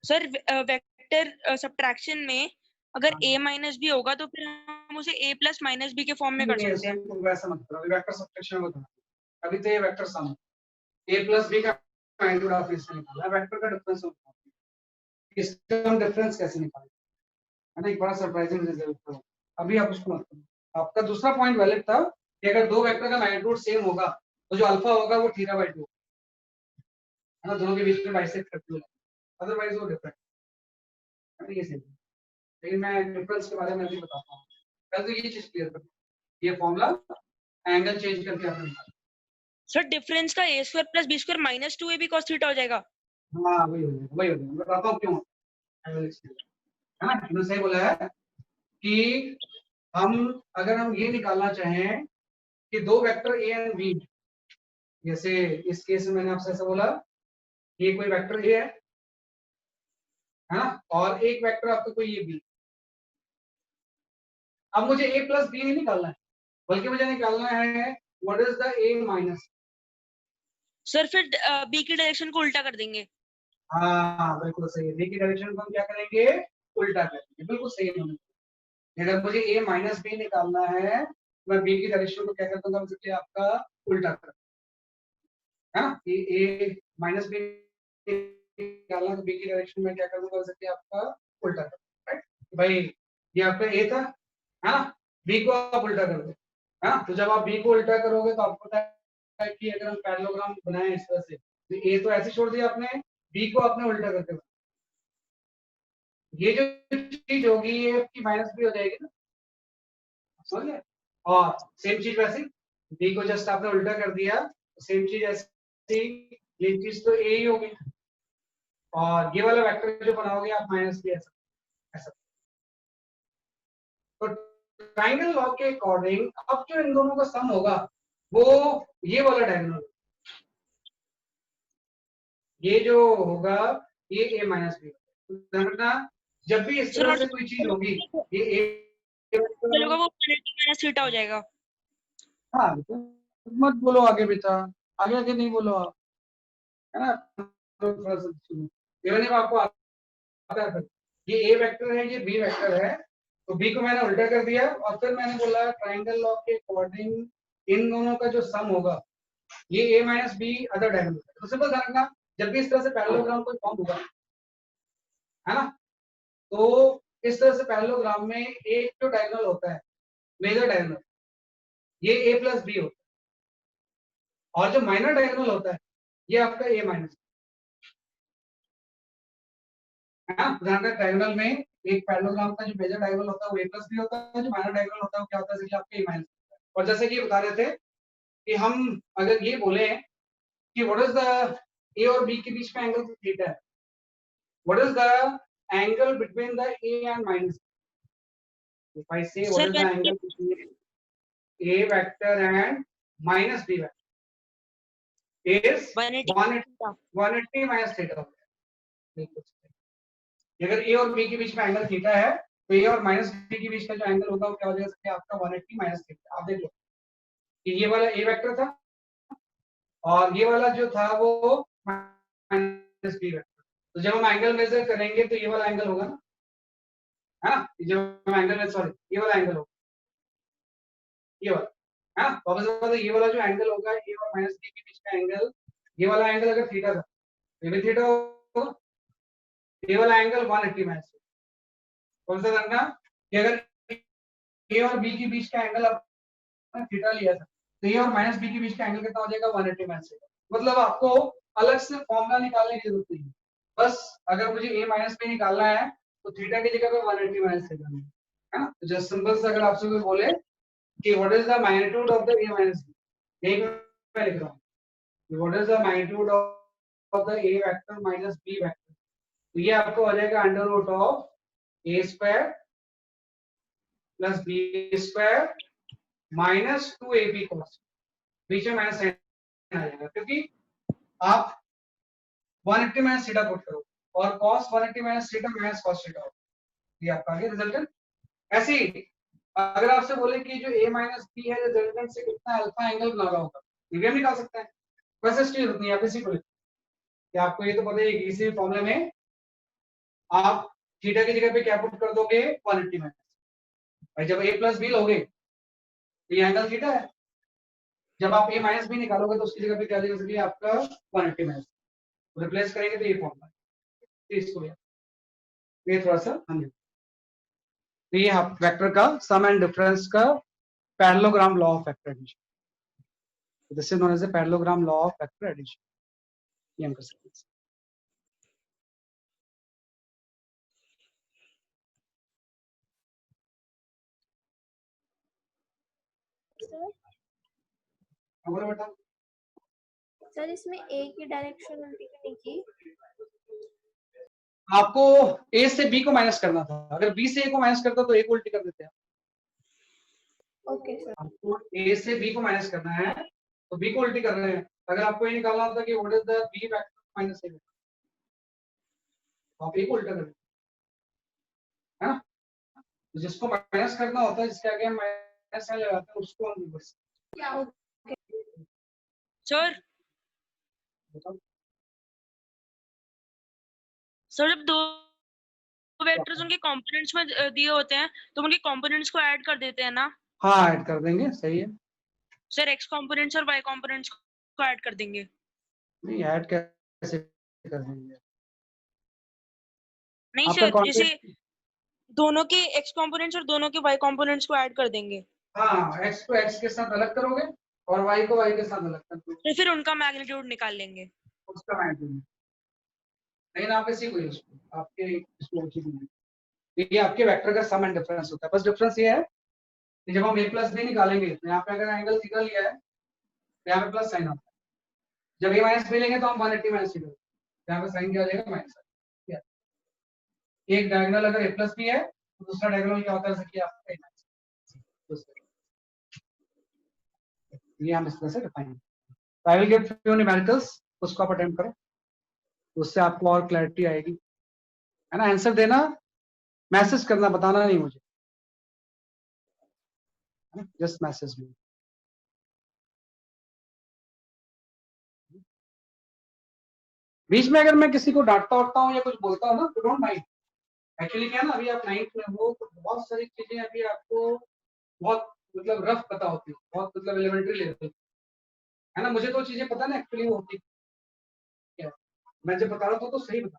S4: सर? वेक्टर सब्ट्रैक्शन में अगर a माइनस बी होगा तो फिर हम उसे a प्लस माइनस बी के फॉर्म में कर सकते हैं।
S2: वैसा मत करो, वेक्टर सब्ट्रैक्शन मत करो। अभी तो ये vector sum a plus b का मैग्नीट्यूड आप इससे निकाला है, वेक्टर का डिफरेंस होता है। इसका हम डिफरेंस कैसे निकालें, है ना, एक बड़ा सरप्राइजिंग रिजल्ट था। अभी आप उसको मत करो। आपका दूसरा पॉइंट वैलिड था कि अगर दो वेक्टर का मैग्नीट्यूड सेम होगा तो जो अल्फा होगा वो θ/2 है ना, दोनों के बीच में बाइसेक्ट करते हैं, अदरवाइज वो डिफरेंट है। ये सही है, लेकिन मैं डिफरेंस के बारे में अभी बताता हूँ। पहले तो ये चीज क्लियर कर, ये फॉर्मूला एंगल चेंज करके आपने निकाला।
S4: सर डिफरेंस का a square plus b square minus 2ab cos theta हो जाएगा।
S2: हाँ वही हो जाएगा, वही हो जाएगा। मैं बताता हूँ क्यों, है ना। तुमने सही बोला है कि अगर हम ये निकालना चाहें कि दो वेक्टर a एंड b, जैसे इस केस में मैंने आपसे ऐसा बोला ये कोई वेक्टर a है ना, और एक वेक्टर आपका कोई ये b। अब मुझे a प्लस b नहीं निकालना है, बल्कि मुझे निकालना है what is the a minus.
S4: Sir फिर b की डायरेक्शन को उल्टा कर देंगे।
S2: हाँ बिल्कुल सही है, b की डायरेक्शन को हम क्या करेंगे, उल्टा करेंगे। बिल्कुल सही है। अगर मुझे a माइनस b निकालना है तो मैं b की डायरेक्शन को क्या कर दूंगा, मुझे आपका उल्टा कर, है ना। a माइनस b निकालना तो b की डायरेक्शन में क्या कर दूंगा, मुझे आपका उल्टा कर, राइट। भाई ये आपका a था, है ना, b को आप उल्टा कर दो, है ना। तो जब आप b को उल्टा करोगे तो आपको पता है कि अगर हम पैरेललोग्राम बनाए इस तरह से तो a तो ऐसे छोड़ दिया आपने, b को आपने उल्टा करके, ये जो चीज होगी ये आपकी माइनस b हो जाएगी ना, समझ गए। और सेम चीज वैसे b को जस्ट आपने उल्टा कर दिया, सेम चीज ऐसे ये चीज तो a ही होगी, और ये वाला वेक्टर जो बनाओगे आप माइनस b ऐसा ऐसा। तो ट्रायंगल लॉ के अकॉर्डिंग अब जो इन दोनों का सम होगा वो ये वाला डायगोनल, ये जो होगा ये a माइनस b। जब भी इस तरह से कोई चीज होगी ये a
S4: होगा वो माइनस थीटा हो जाएगा।
S2: हाँ मत बोलो आगे बेटा, आगे आगे नहीं बोलो आप, है ना। थोड़ा सा मैंने आपको आता है, ये a वेक्टर है ये b वेक्टर है, तो b को मैंने उल्टा कर दिया और फिर मैंने बोला ट्रायंगल लॉ के अकॉर्डिंग इन दोनों का जो सम होगा ये a minus b other diagonal. तो सिंपल ध्यान रखना, जब भी इस तरह से पैरेललोग्राम कोई फॉर्म होगा, है ना, तो इस तरह से पैरेललोग्राम में एक जो डायगोनल होता है मेजर डायगोनल ये a प्लस b होता है, और जो माइनर डायगोनल होता है ये आपका a माइनस, है ना। डायगोनल में एक पैरेललोग्राम का जो मेजर डायगोनल होता है वो a प्लस b होता है, जो माइनर डायगोनल होता है वो क्या होता है, इसलिए आपका a माइनस। और जैसे कि बता रहे थे कि हम अगर ये बोले कि व्हाट इज द a और b के बीच में एंगल थीटा है, what is the angle between the a and minus, if I say what is the angle between a vector and minus b vector is 180 minus theta. बिल्कुल, अगर a और b के बीच में एंगल थीटा है तो a और minus b के बीच का जो एंगल होगा वो क्या हो जाएगा, आपका 180 माइनस थीटा। आप देख लो कि ये वाला a वेक्टर था और ये वाला जो था वो माइनस b वेक्टर। तो जब हम एंगल मेजर करेंगे तो ये वाला एंगल होगा ना, है ना, जब हम एंगल में सॉरी ये वाला एंगल होगा, ये वाला, है ना। वापस बता, ये वाला जो एंगल होगा a और माइनस b के बीच का एंगल, ये वाला एंगल अगर थीटा था ये भी थीटा होगा, ये वाला एंगल 180 माइनस। कौन सा करना कि अगर a और b के बीच का एंगल आपने थीटा लिया था तो a और माइनस b के बीच का एंगल कितना हो जाएगा, 180 माइनस थीटा। मतलब आपको अलग से फॉर्मूला निकालने की जरूरत नहीं है, बस अगर मुझे a माइनस b निकालना है तो थीटा की जगह पे 180 माइनस थीटा है ना। तो जस्ट सिंपल से अगर आपसे कोई बोले कि what is the magnitude of the a minus b, यही मैं लिख रहा हूं, what is the magnitude of the A vector minus B vector, तो ये आपको आ जाएगा under root of A square plus B square minus 2ab cos, बीच में माइनस साइन आ जाएगा क्योंकि आप 180 माइनस थीटा पुट करो और cos 180 minus theta minus cos theta हो, ये आपका आगे रिजल्टेंट। ऐसे ही अगर आपसे बोले कि जो a माइनस बी है रिजल्टेंट से कितना अल्फा एंगल बना रहा होगा, ये भी हम निकाल सकते हैं। वैसे स्टिल उतनी आप इसी को कि आपको ये तो पता है कि इसी फॉर्मूले में आप थीटा की जगह पे क्या पुट कर दोगे 180 माइनस, भाई जब a प्लस बी लोगे तो ये एंगल थीटा है, जब आप a माइनस बी निकालोगे तो उसकी जगह पे क्या देगा सकते आपका 180 माइनस, रिप्लेस करेंगे तो ये फॉर्मूला इसको ये थोड़ा सा हम तो ये वेक्टर का सम एंड डिफरेंस का parallelogram law of vector addition, this is known as the parallelogram law of vector addition, ये हम कर सकते हैं। बोलो बेटा।
S8: सर इसमें ए की डायरेक्शन उल्टी करने की,
S2: आपको a से b को माइनस करना था, अगर b से a को माइनस करता तो a को उल्टी कर देते हैं।
S8: Okay sir.
S2: आपको a से b को माइनस करना है तो b को उल्टी कर रहे हैं। अगर आपको ये निकालना होता कि what is the b vector minus a, आप a को उल्टा कर देते है ना, तो जिसको माइनस करना होता है जिसके आगे हम माइनस साइन लगाते हैं उसको हम रिवर्स।
S4: सर सर जब दो वेक्टर्स उनके कंपोनेंट्स में दिए होते हैं तो उनके कंपोनेंट्स को ऐड कर देते हैं ना?
S2: हाँ ऐड कर देंगे, सही है।
S4: सर एक्स कंपोनेंट्स और वाई कंपोनेंट्स को ऐड कर देंगे।
S2: नहीं ऐड कैसे कर देंगे?
S4: नहीं
S2: आपका
S4: सर, जैसे
S2: कॉन्सेप्ट
S4: दोनों के एक्स कंपोनेंट्स और दोनों के वाई कंपोनेंट्स को ऐड कर देंगे।
S2: हाँ, x को x के साथ अलग करोगे और y को y के साथ अलग कर दोगे,
S4: तो फिर उनका मैग्नीट्यूड निकाल लेंगे।
S2: उसका मैग्नीट्यूड। लेकिन आप इसी को यूज करो, आपके इसको उसी को यूज, ये आपके वेक्टर का सम एंड डिफरेंस होता है। बस डिफरेंस ये है कि जब हम a प्लस b निकालेंगे तो यहाँ पे अगर एंगल थीटा लिया है तो यहाँ पे प्लस साइन आता है, जब a माइनस b लेंगे तो हम 180 माइनस थीटा, यहाँ पे साइन क्या आ जाएगा माइनस। एक डायगोनल अगर a प्लस b है तो दूसरा डायगोनल क्या होता है जैसे कि आपका a माइनस, ये हम इस तरह से define. I will give few numericals, उसको आप अटेम्प्ट करो, उससे आपको और क्लैरिटी आएगी, है ना। आंसर देना, मैसेज करना, बताना नहीं मुझे, जस्ट मैसेज मी। बीच में अगर मैं किसी को डांटता उठता हूँ या कुछ बोलता हूँ ना तो डोंट माइंड। एक्चुअली क्या है ना, अभी आप 9th में हो तो बहुत सारी चीजें अभी आपको बहुत मतलब रफ पता होती है, बहुत मतलब एलिमेंट्री लेवल, है ना। मुझे तो चीजें पता ना एक्चुअली वो होती है, मैं जब बता रहा था तो सही बता,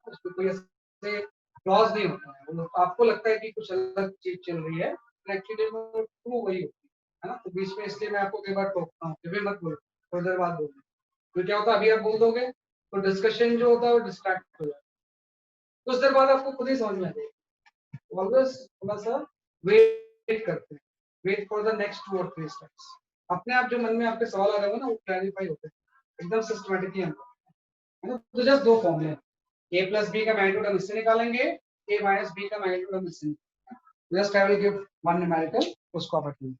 S2: उसमें कोई ऐसे क्लॉज नहीं होता है, वो आपको लगता है कि कुछ अलग चीज चल रही है, एक्चुअली वो ट्रू वही होती है ना। तो बीच में इसलिए मैं आपको कई बार टोकता हूँ कि मत बोलो, थोड़ी देर बाद बोलो, तो क्या होता है अभी आप बोल दोगे तो डिस्कशन जो होता है वो डिस्ट्रैक्ट हो जाता है, कुछ देर बाद आपको खुद ही समझ में आ जाएगा। ऑलवेज थोड़ा सा वेट करते हैं, वेट फॉर द नेक्स्ट 2 और 3 स्टेप्स, अपने आप जो मन में आपके सवाल आ रहे हो ना वो क्लैरिफाई होते हैं एकदम सिस्टमैटिकली, है ना। तो जस्ट 2 फॉर्मूले, a प्लस b का मैग्नीट्यूड हम इससे निकालेंगे, a माइनस b का मैग्नीट्यूड हम इससे निकालेंगे। Just I will give one numerical, उसको आप अटेंड।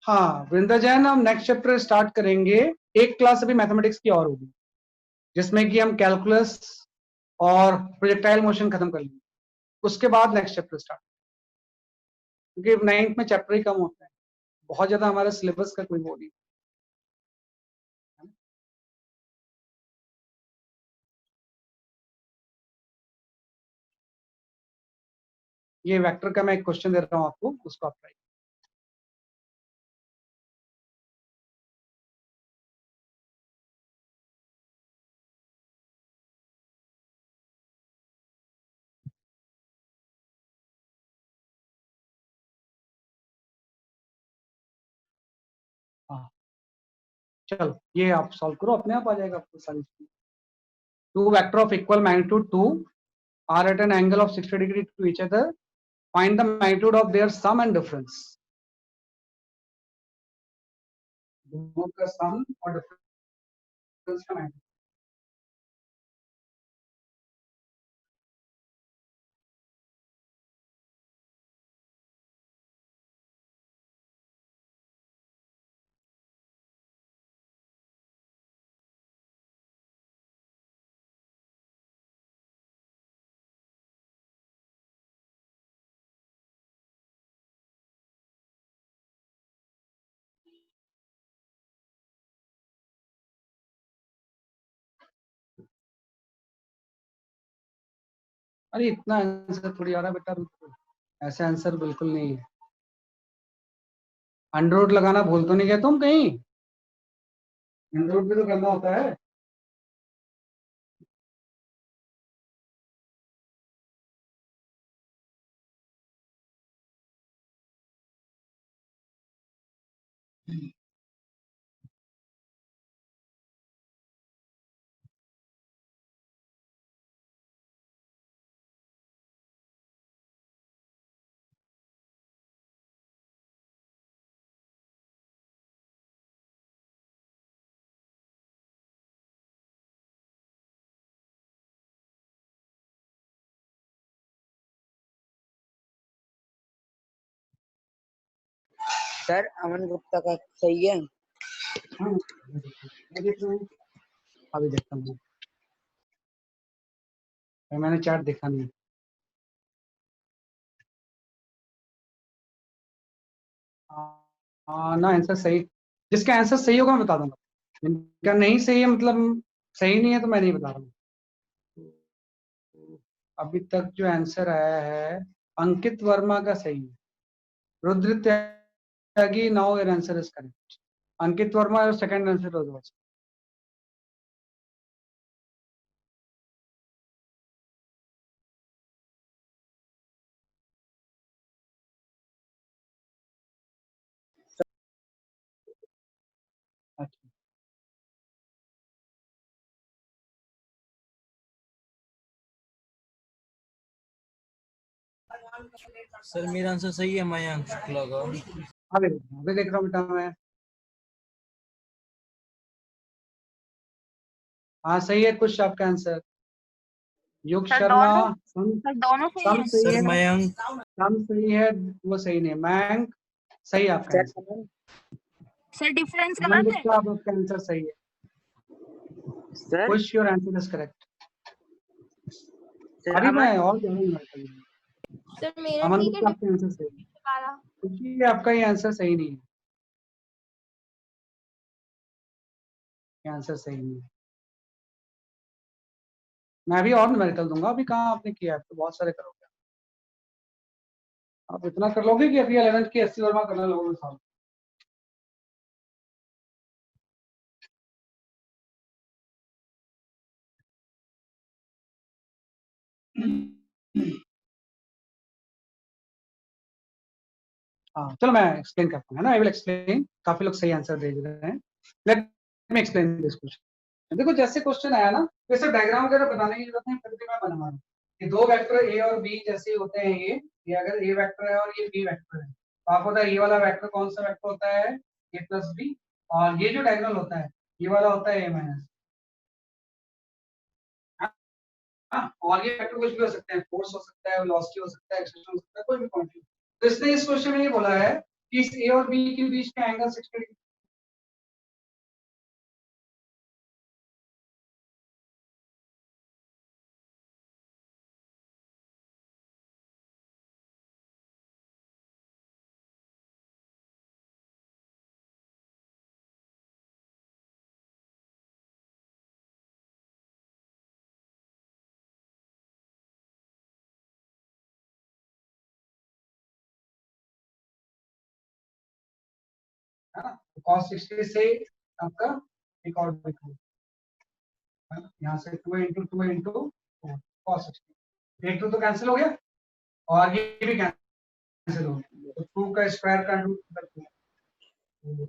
S2: हाँ वृंदा जैन, हम नेक्स्ट चैप्टर स्टार्ट करेंगे, एक क्लास अभी मैथमेटिक्स की और होगी जिसमें कि हम कैलकुलस और प्रोजेक्टाइल मोशन खत्म कर लेंगे, उसके बाद नेक्स्ट चैप्टर स्टार्ट, क्योंकि 9th में चैप्टर ही कम होता है, बहुत ज्यादा हमारे सिलेबस का कोई वो नहीं। ये वेक्टर का मैं एक क्वेश्चन दे रहा हूँ आपको, उसको आप ट्राई। हाँ चलो ये आप सॉल्व करो, अपने आप आ जाएगा आपको सारी चीज। 2 vector of equal magnitude 2 are at an angle of 60 degree to each other, find the magnitude of their sum and difference। दोनों का सम और डिफरेंस का 90। अरे इतना आंसर थोड़ी आ रहा है बेटा, रुको, ऐसे आंसर बिल्कुल नहीं है। अंडर रूट लगाना भूल तो नहीं गए तुम कहीं? अंडर रूट भी तो करना होता है।
S1: सर अमन गुप्ता का सही है।
S2: हाँ, मैं देख रहा हूँ, अभी देखता हूँ। मैंने चार्ट देखा नहीं। ना आंसर सही, जिसका आंसर सही होगा मैं बता दूंगा, जिनका नहीं सही है मतलब सही नहीं है तो मैं नहीं बता रहा हूँ। अभी तक जो आंसर आया है अंकित वर्मा का सही है। Rudra Tyagi, now your answer is correct. Ankit Verma और सेकंड आंसर was अच्छा।
S5: सर मेरा आंसर सही है, मयंक शुक्ला का।
S2: अभी देख रहा हूँ बेटा मैं। हाँ सही है कुछ आपका आंसर। युग
S4: सर
S2: शर्मा,
S4: दोनों
S2: सम
S4: सर दोनों सही
S2: सम
S4: है।
S2: सही
S5: सर
S2: है,
S5: मयंक।
S2: सम सही है, वो सही नहीं है। मयंक सही आपका
S1: सर
S2: आंसर।
S1: अमन
S4: सर डिफरेंस
S2: अमन
S4: गलत है।
S2: गुप्ता आपका आंसर सही है।
S1: Sir
S2: push your answer is correct.
S1: Sir
S2: अभी मैं
S1: अमन
S2: और जाऊंगा।
S8: सर मेरा
S2: अमन
S8: ठीक है,
S2: गुप्ता आपका आंसर सही है,
S8: वाला
S2: क्योंकि आपका ये आंसर सही नहीं है। ये आंसर सही नहीं है। मैं अभी और न्यूमेरिकल दूंगा। अभी कहाँ आपने किया है, तो बहुत सारे करोगे आप। इतना कर लोगे कि अभी 11th की 80 वर्मा करने लोगे साल। हाँ चलो मैं एक्सप्लेन करता हूँ, है ना। I will explain. काफी लोग सही आंसर दे रहे हैं। Let me explain this question. देखो जैसे क्वेश्चन आया ना, वैसे डायग्राम वगैरह बनाने की जरूरत नहीं, फिर भी मैं बना रहा हूँ। ये दो वेक्टर ए और बी जैसे होते हैं। ये अगर ए वेक्टर है और ये बी वेक्टर है, तो आपको पता है ये वाला वेक्टर कौन सा वेक्टर होता है, ए प्लस बी। और ये जो डायगोनल होता है ये वाला होता है ए माइनस। हाँ, और ये वेक्टर कुछ भी हो सकते हैं, फोर्स हो सकता है, वेलोसिटी हो सकता है, एक्सेलरेशन हो सकता है, कोई भी क्वांटिटी। तो इसने इस क्वेश्चन में ये बोला है कि इस ए और बी के बीच का एंगल 60 डिग्री। है ना। तो cos 60 से आपका एक और देखो, यहाँ से 2 इंटू 2 इंटू cos 60, एक 2 तो कैंसिल हो गया और ये भी कैंसिल हो गया। तो 2 का स्क्वायर का रूट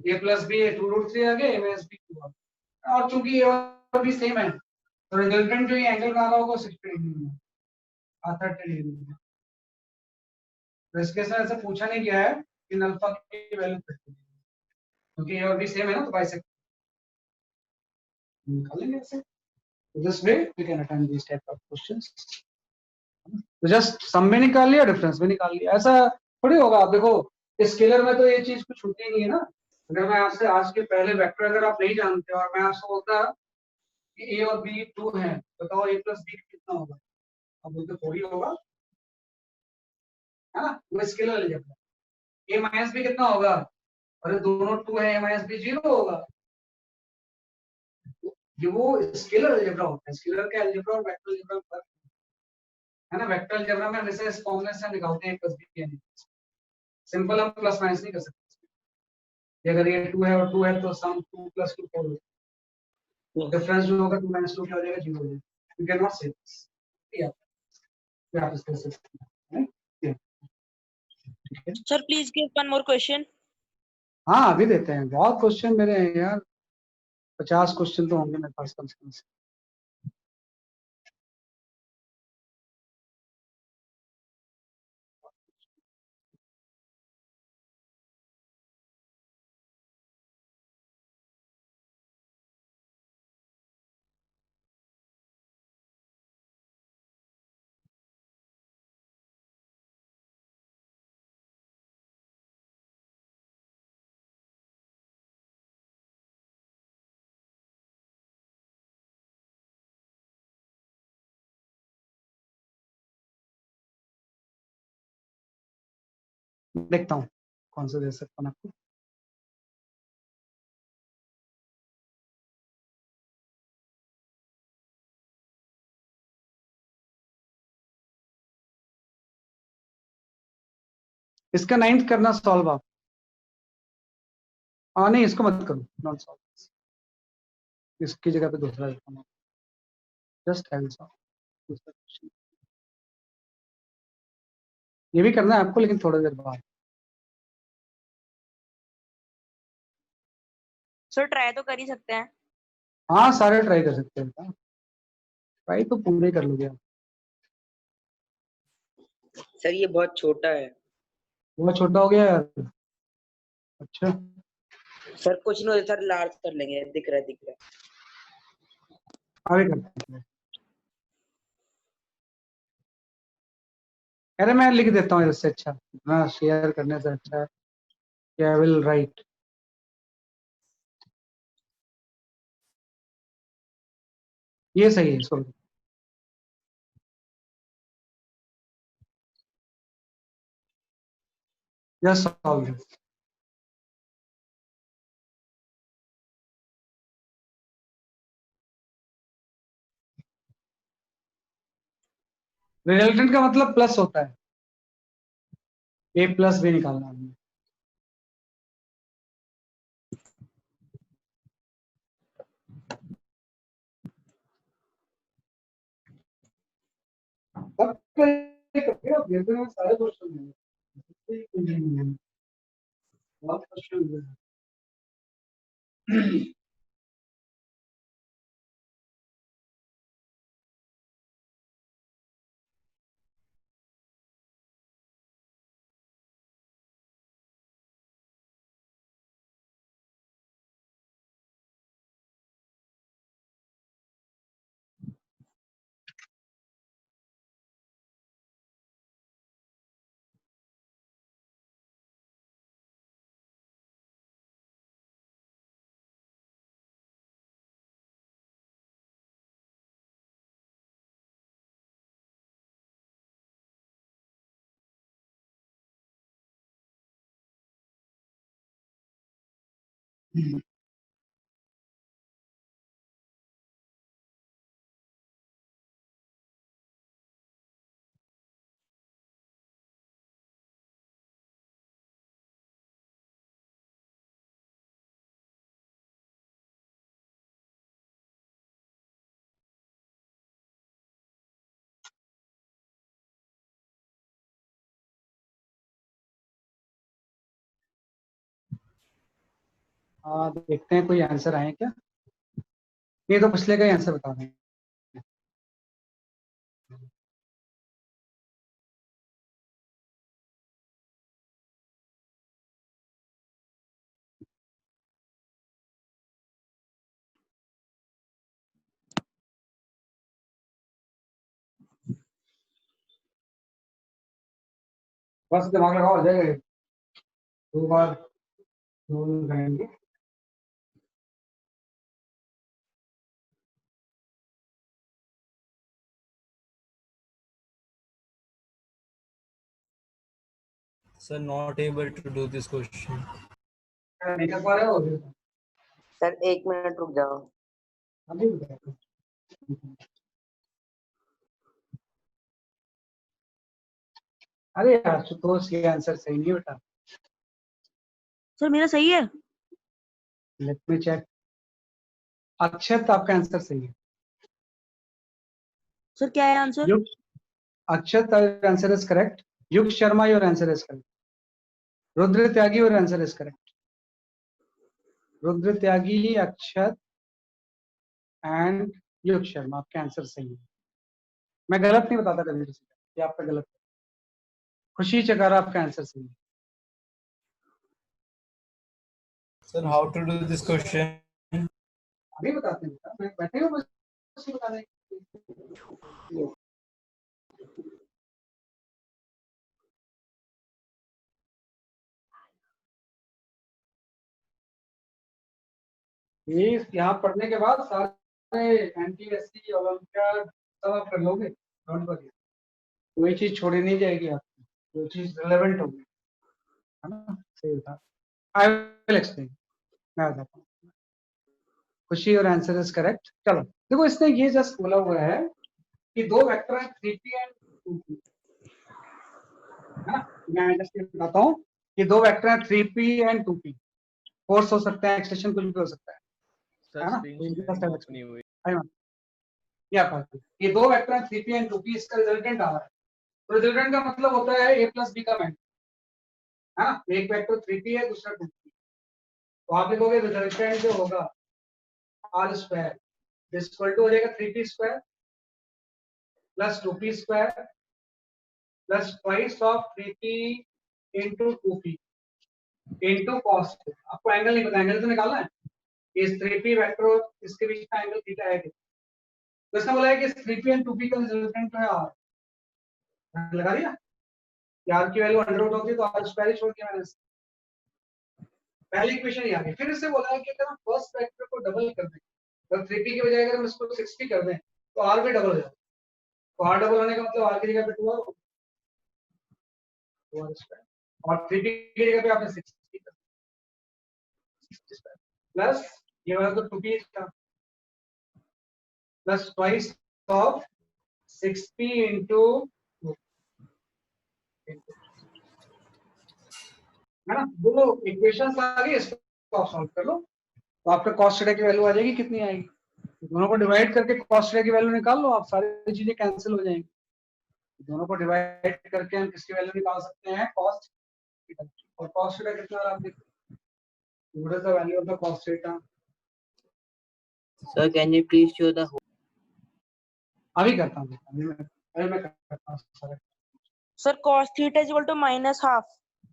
S2: ए प्लस बी 2 रूट 3 आ गया, ए माइनस बी 2 आ गया। और चूंकि ए और बी सेम है तो रिजल्टेंट जो ये एंगल बना रहा होगा 60 डिग्री में, 30 डिग्री में। तो इस केस में ऐसा पूछा नहीं गया है कि अल्फा की वैल्यू कितनी है। क्योंकि ये और भी सेम है ना, तो बाइसेक्ट निकाल लेंगे ऐसे। This way we can attend this type of questions. तो जस्ट सम में निकाल लिया, डिफरेंस में निकाल लिया, ऐसा थोड़ी होगा। आप देखो स्केलर में तो ये चीज कुछ होती नहीं है ना। अगर मैं आपसे आज के पहले वेक्टर अगर आप नहीं जानते और मैं आपसे बोलता कि ए और बी 2 है, बताओ a प्लस बी कितना होगा? आप बोलते थोड़ी होगा, है ना? वो scalar algebra. a minus B कितना होगा? अरे दोनों 2 है, a माइनस बी 0 होगा। ये वो स्केलर अलजेब्रा होता है। स्केलर के अलजेब्रा और वेक्टर अलजेब्रा में फर्क है ना। वेक्टर अलजेब्रा में वैसे इस फॉर्मूले से निकालते हैं प्लस बी यानी सिंपल, हम प्लस माइनस नहीं कर सकते। अगर ये 2 है और 2 है तो सम 2 प्लस 2 4 होगा। डिफरेंस जो होगा 2 माइनस 2 क्या हो जाएगा? 0 हो जाएगा। You can not say this. या आप इस तरह से ठीक है।
S4: Sir please give one more question.
S2: हाँ अभी देते हैं, बहुत क्वेश्चन मेरे हैं यार, 50 क्वेश्चन तो होंगे मेरे पास कम से कम से। देखता हूँ कौन सा दे सकता हूँ आपको। इसका 9th करना सॉल्व आप। हाँ नहीं इसको मत करो, नॉट सॉल्व, इसकी जगह पे दूसरा लिखता हूँ। जस्ट हैव सॉल्व दूसरा क्वेश्चन। ये भी करना है आपको लेकिन थोड़ी देर बाद।
S4: सर ट्राई तो कर ही सकते हैं।
S2: हाँ सारे ट्राई कर सकते हैं, ट्राई तो पूरे कर लोगे आप।
S1: सर ये बहुत छोटा है।
S2: बहुत छोटा हो गया यार। अच्छा
S1: सर कुछ नहीं होता सर, लार्ज कर लेंगे, दिख रहा है दिख रहा है।
S2: आगे करते हैं। अरे मैं लिख देता हूँ इससे अच्छा, इतना शेयर करने से अच्छा है कि आई विल राइट। ये सही है, इसको जस्ट सॉल्व। रिजल्टेंट का मतलब प्लस होता है, ए प्लस बी निकालना है। सब करके आप देखते हैं सारे क्वेश्चन हैं, बहुत क्वेश्चन है। हाँ देखते हैं कोई आंसर आए क्या। नहीं तो पिछले का ही आंसर बता दें। बस दिमाग लगाओ, हो जाएगा। 2 बार 2 करेंगे।
S5: Sir, not able to do this question.
S2: नहीं कर पा रहे हो?
S1: सर 1 मिनट रुक जाओ।
S2: अभी बताओ। अरे यार सुतोष, ये आंसर सही नहीं बेटा।
S4: सर मेरा सही है।
S2: Let me check. अक्षत, आपका आंसर सही है।
S4: सर क्या है आंसर?
S2: युग अक्षत, your answer is correct. Yug Sharma, your answer is correct. Rudra Tyagi, your answer is correct. Rudra Tyagi, Akshat and Yug Sharma, आपके आंसर सही है। मैं गलत नहीं बताता कभी किसी का कि आपका गलत है। खुशी चकारा, आपका आंसर सही है।
S5: Sir, how to do this question?
S2: अभी बताते हैं बेटा, मैं बैठे हो बस बता दें। ये यहाँ पढ़ने के बाद सारे एनटीएससी ओलंपियाड सब आप कर लोगे। डोंट वरी, कोई चीज छोड़ी नहीं जाएगी आपकी, कोई चीज रिलेवेंट होगी, है ना? सही था। आई विल एक्सप्लेन, मैं बताता हूँ। खुशी, और आंसर इज करेक्ट। चलो देखो, इसने ये जस्ट बोला हुआ है कि 2 वेक्टर हैं 3p एंड 2p, है ना? मैं जस्ट ये बताता हूँ कि 2 वेक्टर हैं 3p एंड 2p। फोर्स हो सकता है, एक्सटेंशन कुछ भी हो सकता है ना? ये 2 वेक्टर हैं 3p एंड 2p, इसका रिजल्टेंट आ रहा है। तो रिजल्टेंट का मतलब होता है a प्लस b का मैंड, है ना? एक वेक्टर 3p है, दूसरा 2p। तो आप लिखोगे रिजल्टेंट जो होगा r square is equal to हो जाएगा 3p square plus 2p square plus twice of 3p into 2p into cos. आपको एंगल नहीं पता, एंगल तो निकालना है। इस 3p वेक्टर और इसके बीच का एंगल थीटा है। तो इसने बोला है कि 3p एंड 2p का रिजल्टेंट जो है r लगा दिया। r की वैल्यू अंडर रूट होती है तो r स्क्वायर ही छोड़ दिया मैंने। पहली इक्वेशन ये आ गई। फिर इससे बोला है कि अगर हम फर्स्ट वेक्टर को डबल कर दें, तो 3p की बजाय अगर हम इसको 6p कर दें तो r भी डबल हो जाएगा। तो r डबल होने का मतलब r की जगह पे 2r होगा, 2r स्क्वायर, और 3p की जगह पे आपने 6p कर दिया प्लस ये वाला तो 2p था plus twice of 6p into, है ना? दोनों इक्वेशंस आ गई, इसको आप सॉल्व कर लो तो आपका कॉस थीटा की वैल्यू आ जाएगी। कितनी आएगी? दोनों को डिवाइड करके कॉस थीटा की वैल्यू निकाल लो, आप सारी चीजें कैंसिल हो जाएंगी। दोनों को डिवाइड करके हम किसकी वैल्यू निकाल सकते हैं? Cos theta. और कॉस थीटा कितना आ रहा है आप देखो, what is the value of the cos theta?
S6: Sir, can you please show the
S2: अभी करता हूँ, अभी मैं करता हूँ।
S4: Sir cos theta is equal to -12।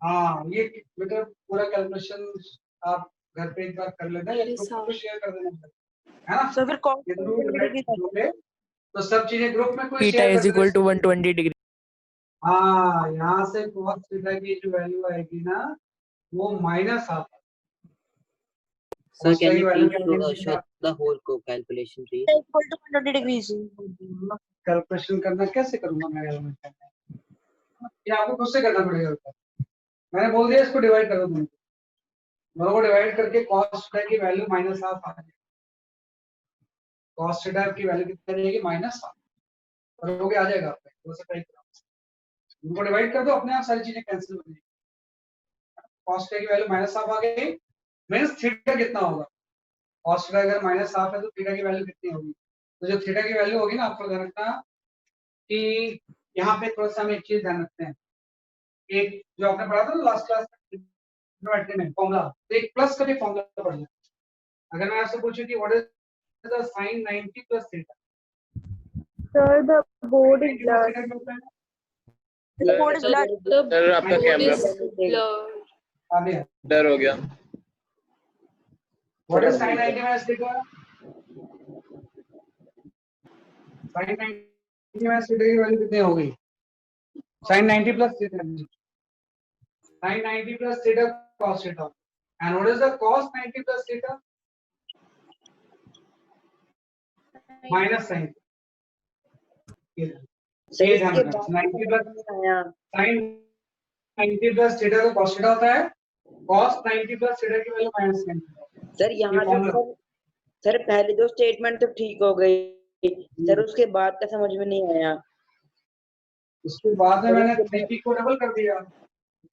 S2: हाँ, ये बेटा पूरा कैलकुलेशन आप घर पे एक बार कर लेना या ग्रुप में शेयर कर देना, है ना?
S4: सर फिर cos
S2: ये जरूर डिवाइड करोगे तो सब चीजें ग्रुप में कोई
S3: theta
S2: share
S3: is equal to 120 degree.
S2: हाँ, यहाँ से cos थीटा की जो वैल्यू आएगी ना वो -12।
S6: Sir, can
S2: सही
S6: you
S2: वैल्यू
S6: please show the whole calculation, please?
S4: Equal to 120 degrees.
S2: Calculation करना कैसे करूंगा मैं? ये आपको खुद से करना पड़ेगा। मैंने बोल दिया इसको डिवाइड करो, दोनों को डिवाइड करके cos थीटा की वैल्यू -12 आ जाएगी। cos थीटा की वैल्यू कितनी आ जाएगी? -12 करोगे आ जाएगा आपको। उनको डिवाइड कर दो, अपने आप सारी चीजें कैंसिल हो जाएंगी। cos थीटा की वैल्यू -12 आ गई, मींस थीटा कितना होगा? cos थीटा अगर -12 है तो थीटा की वैल्यू कितनी होगी? तो जो थीटा की वैल्यू होगी ना, आपको ध्यान रखना कि यहाँ पे थोड़ा सा हम एक चीज ध्यान रखते हैं। एक जो आपने पढ़ा था ना लास्ट क्लास में फॉर्मूला, तो एक प्लस का भी फॉर्मूला पढ़ लें। अगर मैं आपसे पूछूं कि what is the sin 90 plus theta?
S8: Sir, the board is blurred.
S4: The board is blurred.
S3: Sir आपका कैमरा
S8: Blurred.
S3: ब्लर हो गया।
S2: What is sin 90 minus theta? sin 90 minus theta की वैल्यू कितनी हो गई? sin 90 plus theta. sin 90 plus theta cos theta. And what is the cos 90 plus theta? Minus sin.
S1: Sir
S2: ये ध्यान
S1: इसके
S2: रखना,
S1: बाद
S2: 90 plus
S1: नहीं आया
S2: sin 90 plus theta का cos theta होता है, cos 90 plus theta की value minus sin theta।
S1: Sir यहाँ
S2: ये
S1: जो
S2: formula।
S1: सर पहले दो स्टेटमेंट तो ठीक हो गई सर, उसके बाद का समझ में नहीं आया।
S2: उसके बाद में मैंने 3p को डबल कर दिया,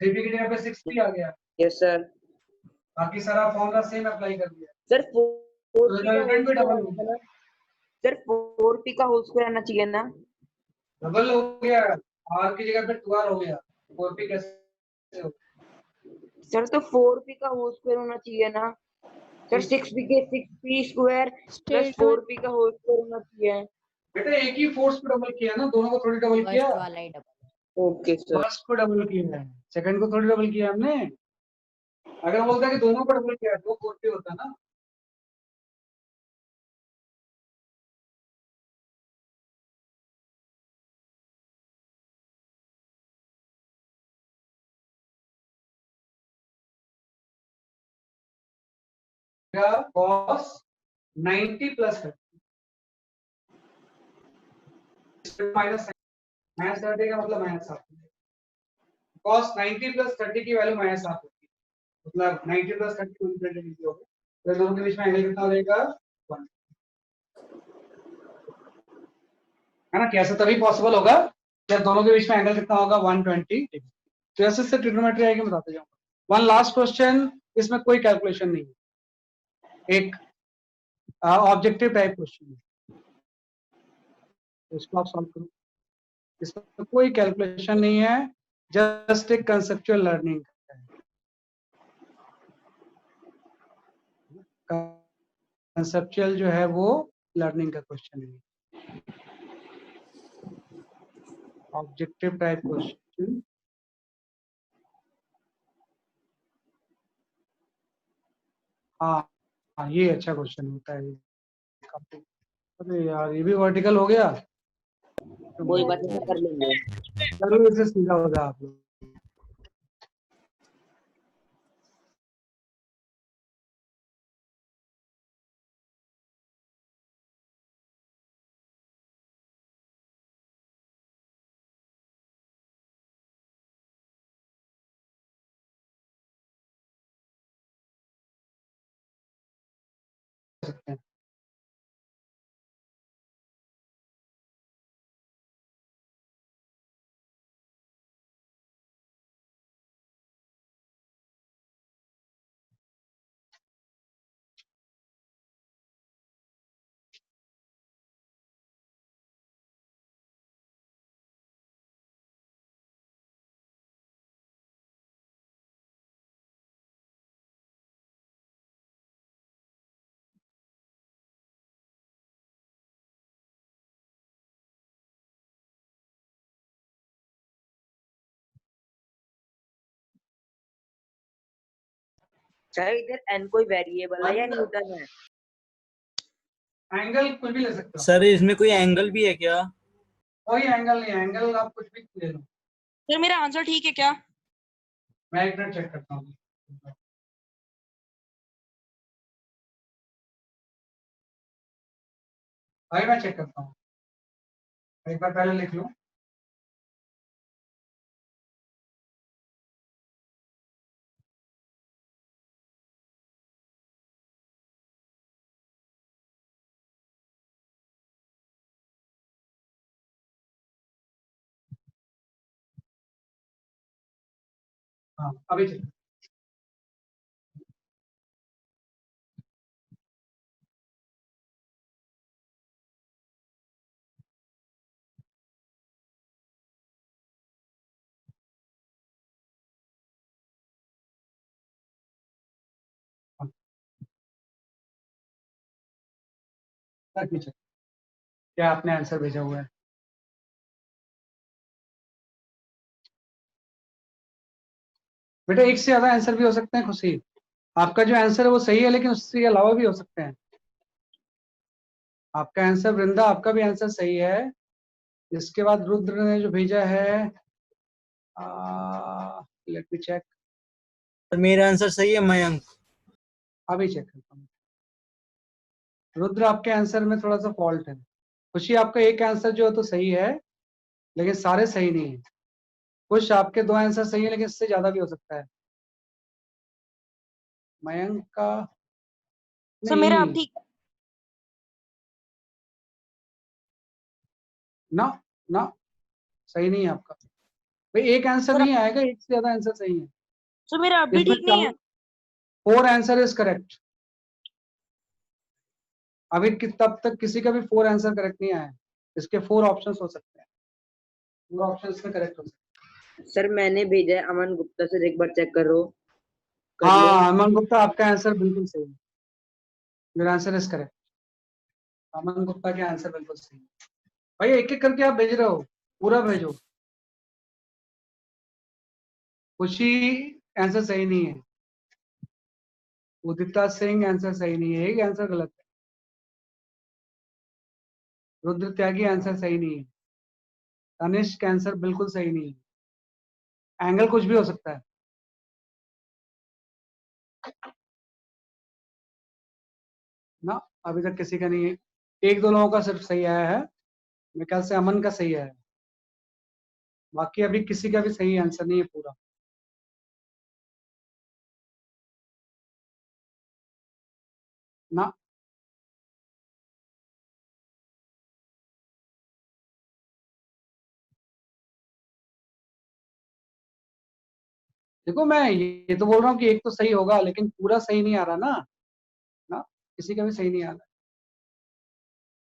S2: 3p की जगह पे 6p आ गया,
S1: यस सर।
S2: बाकी सारा फॉर्मूला सेम अप्लाई कर दिया,
S1: सर
S2: तो रिजल्टेंट भी डबल हो गया।
S1: सर 4p का होल स्क्वायर आना चाहिए ना?
S2: डबल हो गया, r की जगह पे 2r हो गया, 4p कैसे हो?
S1: सर तो 4p का होल स्क्वायर होना चाहिए ना सर? 6p के 6p स्क्वायर प्लस 4p का होल स्क्वायर होना चाहिए।
S2: बेटा एक ही फोर्स को डबल किया ना, दोनों को थोड़ी डबल किया।
S6: फर्स्ट वाला ही डबल।
S1: Okay sir.
S2: फर्स्ट को डबल किया है, सेकंड को थोड़ी डबल किया हमने। अगर बोलता कि दोनों को डबल किया है तो 4p होता ना। cos 90 plus 30 माइनस 30 का मतलब माइनस 7। cos 90 plus 30 की वैल्यू माइनस 7 होगी, मतलब 90 plus 30 को इंटीग्रेट कीजिए होगा, तो दोनों के बीच में एंगल कितना हो जाएगा 1, है ना? कैसे तभी पॉसिबल होगा जब दोनों के बीच में एंगल कितना होगा 120 डिग्री। तो ऐसे से ट्रिग्नोमेट्री आएगी, मैं बताते जाऊंगा। वन लास्ट क्वेश्चन, इसमें कोई कैलकुलेशन नहीं है, एक ऑब्जेक्टिव टाइप क्वेश्चन है, इसको आप सॉल्व करो। इसमें कोई कैलकुलेशन नहीं है, जस्ट एक कंसेप्चुअल लर्निंग है। कंसेप्चुअल जो है वो लर्निंग का क्वेश्चन है, ऑब्जेक्टिव टाइप क्वेश्चन। हाँ हाँ, ये अच्छा क्वेश्चन होता है। अरे यार ये भी वर्टिकल हो गया,
S1: कोई बात नहीं कर लेंगे।
S2: जरूर इसे सीधा होगा आप लोग। सकते हैं।
S1: सर इधर n कोई वेरिएबल है या न्यूटन है?
S2: एंगल कुछ भी ले सकते हो,
S5: सर इसमें कोई एंगल भी है क्या?
S2: कोई एंगल नहीं है, एंगल आप कुछ भी ले लो।
S4: सर मेरा आंसर ठीक है क्या?
S2: मैं एक मिनट चेक करता हूँ। भाई मैं चेक करता हूँ, एक बार पहले लिख लूँ। हाँ अभी चेक। क्या आपने आंसर भेजा हुआ है? बेटा एक से ज्यादा आंसर भी हो सकते हैं खुशी। आपका जो आंसर है वो सही है, लेकिन उससे अलावा भी हो सकते हैं। आपका आंसर वृंदा, आपका भी आंसर सही है। इसके बाद रुद्र ने जो भेजा है, लेट मी चेक,
S5: तो मेरा आंसर सही है मयंक।
S2: अभी चेक करता हूँ। रुद्र आपके आंसर में थोड़ा सा फॉल्ट है। खुशी आपका एक आंसर जो है तो सही है, लेकिन सारे सही नहीं है। कुछ आपके 2 आंसर सही है, लेकिन इससे ज्यादा भी हो सकता है। मयंक का
S4: सर मेरा
S2: नहीं,
S4: ठीक
S2: ना ना सही नहीं है आपका भाई। एक आंसर
S4: सर,
S2: नहीं आएगा, एक से ज्यादा आंसर सही है।
S4: सर मेरा अब भी
S2: इसमें
S4: ठीक नहीं है।
S2: 4 आंसर इज करेक्ट। अभी तब तक किसी का भी 4 आंसर करेक्ट नहीं आया है। इसके 4 ऑप्शंस हो सकते हैं, 4 ऑप्शंस में करेक्ट हो सकते
S1: सर मैंने भेजा है अमन गुप्ता से, एक बार चेक करो।
S2: हैं। हाँ अमन गुप्ता आपका आंसर बिल्कुल सही है। Your answer is correct. Aman Gupta के आंसर बिल्कुल सही है। भाई एक एक करके आप भेज रहे हो, पूरा भेजो। खुशी आंसर सही नहीं है। उदिता सिंह आंसर सही नहीं है, एक आंसर गलत है। रुद्र त्यागी आंसर सही नहीं है। तनिष्क आंसर बिल्कुल सही नहीं है। एंगल कुछ भी हो सकता है ना। अभी तक किसी का नहीं है, 1-2 लोगों का सिर्फ सही आया है। मेरे ख्याल से अमन का सही आया है, बाकी अभी किसी का भी सही आंसर नहीं है पूरा। ना देखो, मैं ये तो बोल रहा हूँ कि एक तो सही होगा, लेकिन पूरा सही नहीं आ रहा ना। ना किसी का भी सही नहीं आ रहा।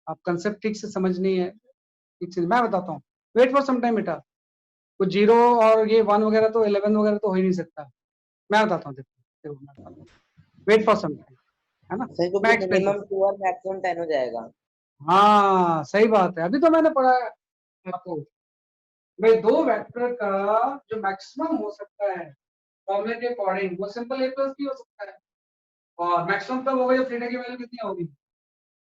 S2: आप कंसेप्ट ठीक से समझ नहीं है। ठीक से मैं बताता हूँ, वेट फॉर सम टाइम बेटा। कुछ 0 और ये 1 वगैरह तो 11 वगैरह तो हो ही नहीं सकता। मैं बताता हूँ, देखो वेट फॉर सम टाइम, है ना।
S1: सर
S2: मैं
S1: क्योंकि
S2: एक्सप्लेन
S1: मिनिमम 2 और मैक्सिमम 10 हो जाएगा।
S2: हाँ सही बात है, अभी तो मैंने पढ़ा है आपको। भाई 2 वेक्टर का जो मैक्सिमम हो सकता है फॉर्मूले के अकॉर्डिंग, वो सिंपल ए प्लस बी हो सकता है। और मैक्सिमम तब होगा जब थीटा की वैल्यू कितनी होगी,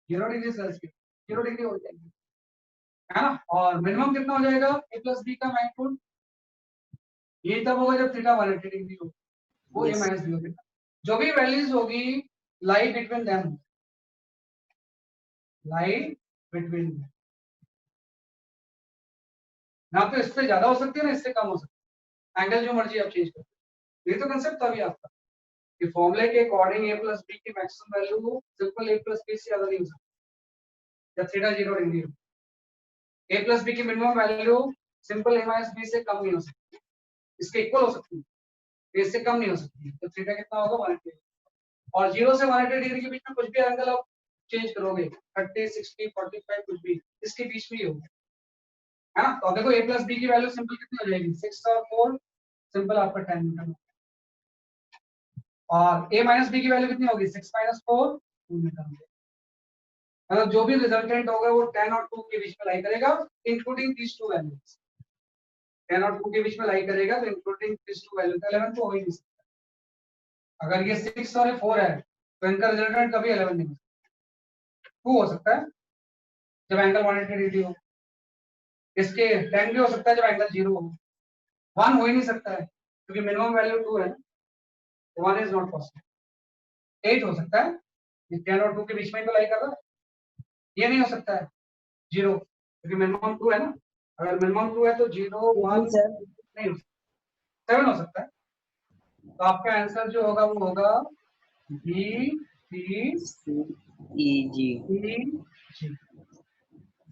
S2: 0 डिग्री सेल्सियस, 0 डिग्री हो जाएगी, है ना। और मिनिमम कितना हो जाएगा ए प्लस बी का मैग्नीट्यूड, ये तब होगा जब थीटा 180 डिग्री हो, वो ए माइनस बी होगा। जो भी वैल्यूज होगी lie between them, lie between, ना तो इससे ज्यादा हो सकती है ना इससे कम हो सकती है। एंगल जो मर्जी आप चेंज करो। ये तो कंसेप्ट था अभी आपका कि फॉर्मूले के अकॉर्डिंग ए प्लस बी की मैक्सिमम वैल्यू सिंपल ए प्लस बी से ज्यादा नहीं हो सकती जब थीटा 0 डिग्री हो। ए प्लस बी की मिनिमम वैल्यू सिंपल ए माइनस बी से कम नहीं हो सकती, इसके इक्वल हो सकती है, इससे कम नहीं हो सकती। तो थीटा कितना होगा 180। और 0 से 180 डिग्री के बीच में कुछ भी एंगल आप चेंज करोगे, 30, 60, 45 कुछ भी इसके बीच में ही होगा, है ना। तो अब देखो ए प्लस बी की वैल्यू सिंपल कितनी हो जाएगी, 6 और 4, सिंपल आपका 10 न्यूटन। और ए माइनस बी की वैल्यू कितनी होगी, 6 माइनस 4, 2 न्यूटन। मतलब जो भी रिजल्टेंट होगा वो 10 और 2 के बीच में लाई करेगा, इंक्लूडिंग दीस टू वैल्यूज। 10 और 2 के बीच में लाई करेगा, तो इंक्लूडिंग दीस टू वैल्यू, 11 तो हो ही नहीं सकता। अगर ये 6 और ये 4 है तो इनका रिजल्टेंट कभी 11 नहीं हो सकता। 2 हो सकता है जब एंगल 180 डिग्री हो, इसके 10 भी हो सकता है जब एंगल 0 हो। 1 हो ही नहीं सकता है क्योंकि मिनिमम वैल्यू 2 है, 1 इज नॉट पॉसिबल। 8 हो सकता है, ये 10 और 2 के बीच में तो लाई कर रहा है। ये नहीं हो सकता है 0, क्योंकि मिनिमम 2 है ना। अगर मिनिमम 2 है तो 0, 1
S1: सर
S2: नहीं हो सकता, 7 हो सकता है। तो आपका आंसर जो होगा वो होगा बी सी
S1: ई जी।
S2: जी।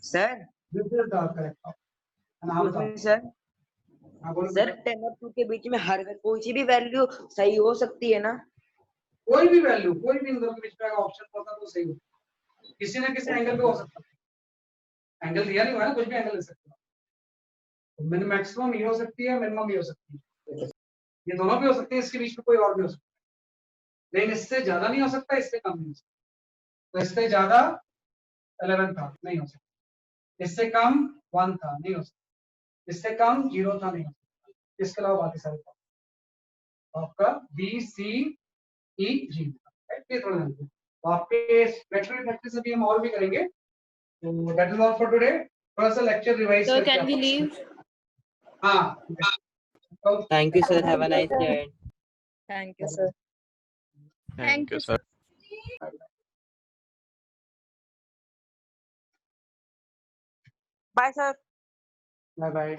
S1: Sir
S2: this is the correct.
S1: Sir
S2: हाँ बोलो
S1: सर
S2: बेटा।
S1: 10 और 2 के बीच में हर कोई सी भी वैल्यू सही हो सकती है ना।
S2: कोई भी वैल्यू, कोई भी इन दोनों के बीच में अगर ऑप्शन होता तो सही होता, किसी ना किसी एंगल पे हो सकता है। एंगल दिया नहीं हुआ है ना, कुछ भी एंगल ले सकते हो। तो मैक्सिमम ये हो सकती है, मिनिमम ये हो सकती है, ये दोनों भी हो सकती है, इसके बीच में कोई और भी हो सकता है। लेकिन इससे ज्यादा नहीं हो सकता, इससे कम नहीं हो सकता। तो इससे ज्यादा 11 था, नहीं हो सकता। इससे कम 1 था, नहीं हो सकता। इससे कम 0 था, नहीं हो सकता। इसके अलावा बाकी सारे था। तो आपका बी सी ई जी, ये थोड़ा ध्यान दो। तो आपके वेक्टर प्रैक्टिस अभी हम और भी करेंगे। तो that is all for today. थोड़ा सा लेक्चर रिवाइज
S8: So
S2: करके
S8: can we
S2: आप-
S8: leave?
S2: हाँ
S6: Thank you, sir. Have a nice day.
S10: Thank you sir.
S3: Thank you sir.
S1: Bye sir.
S2: Bye bye.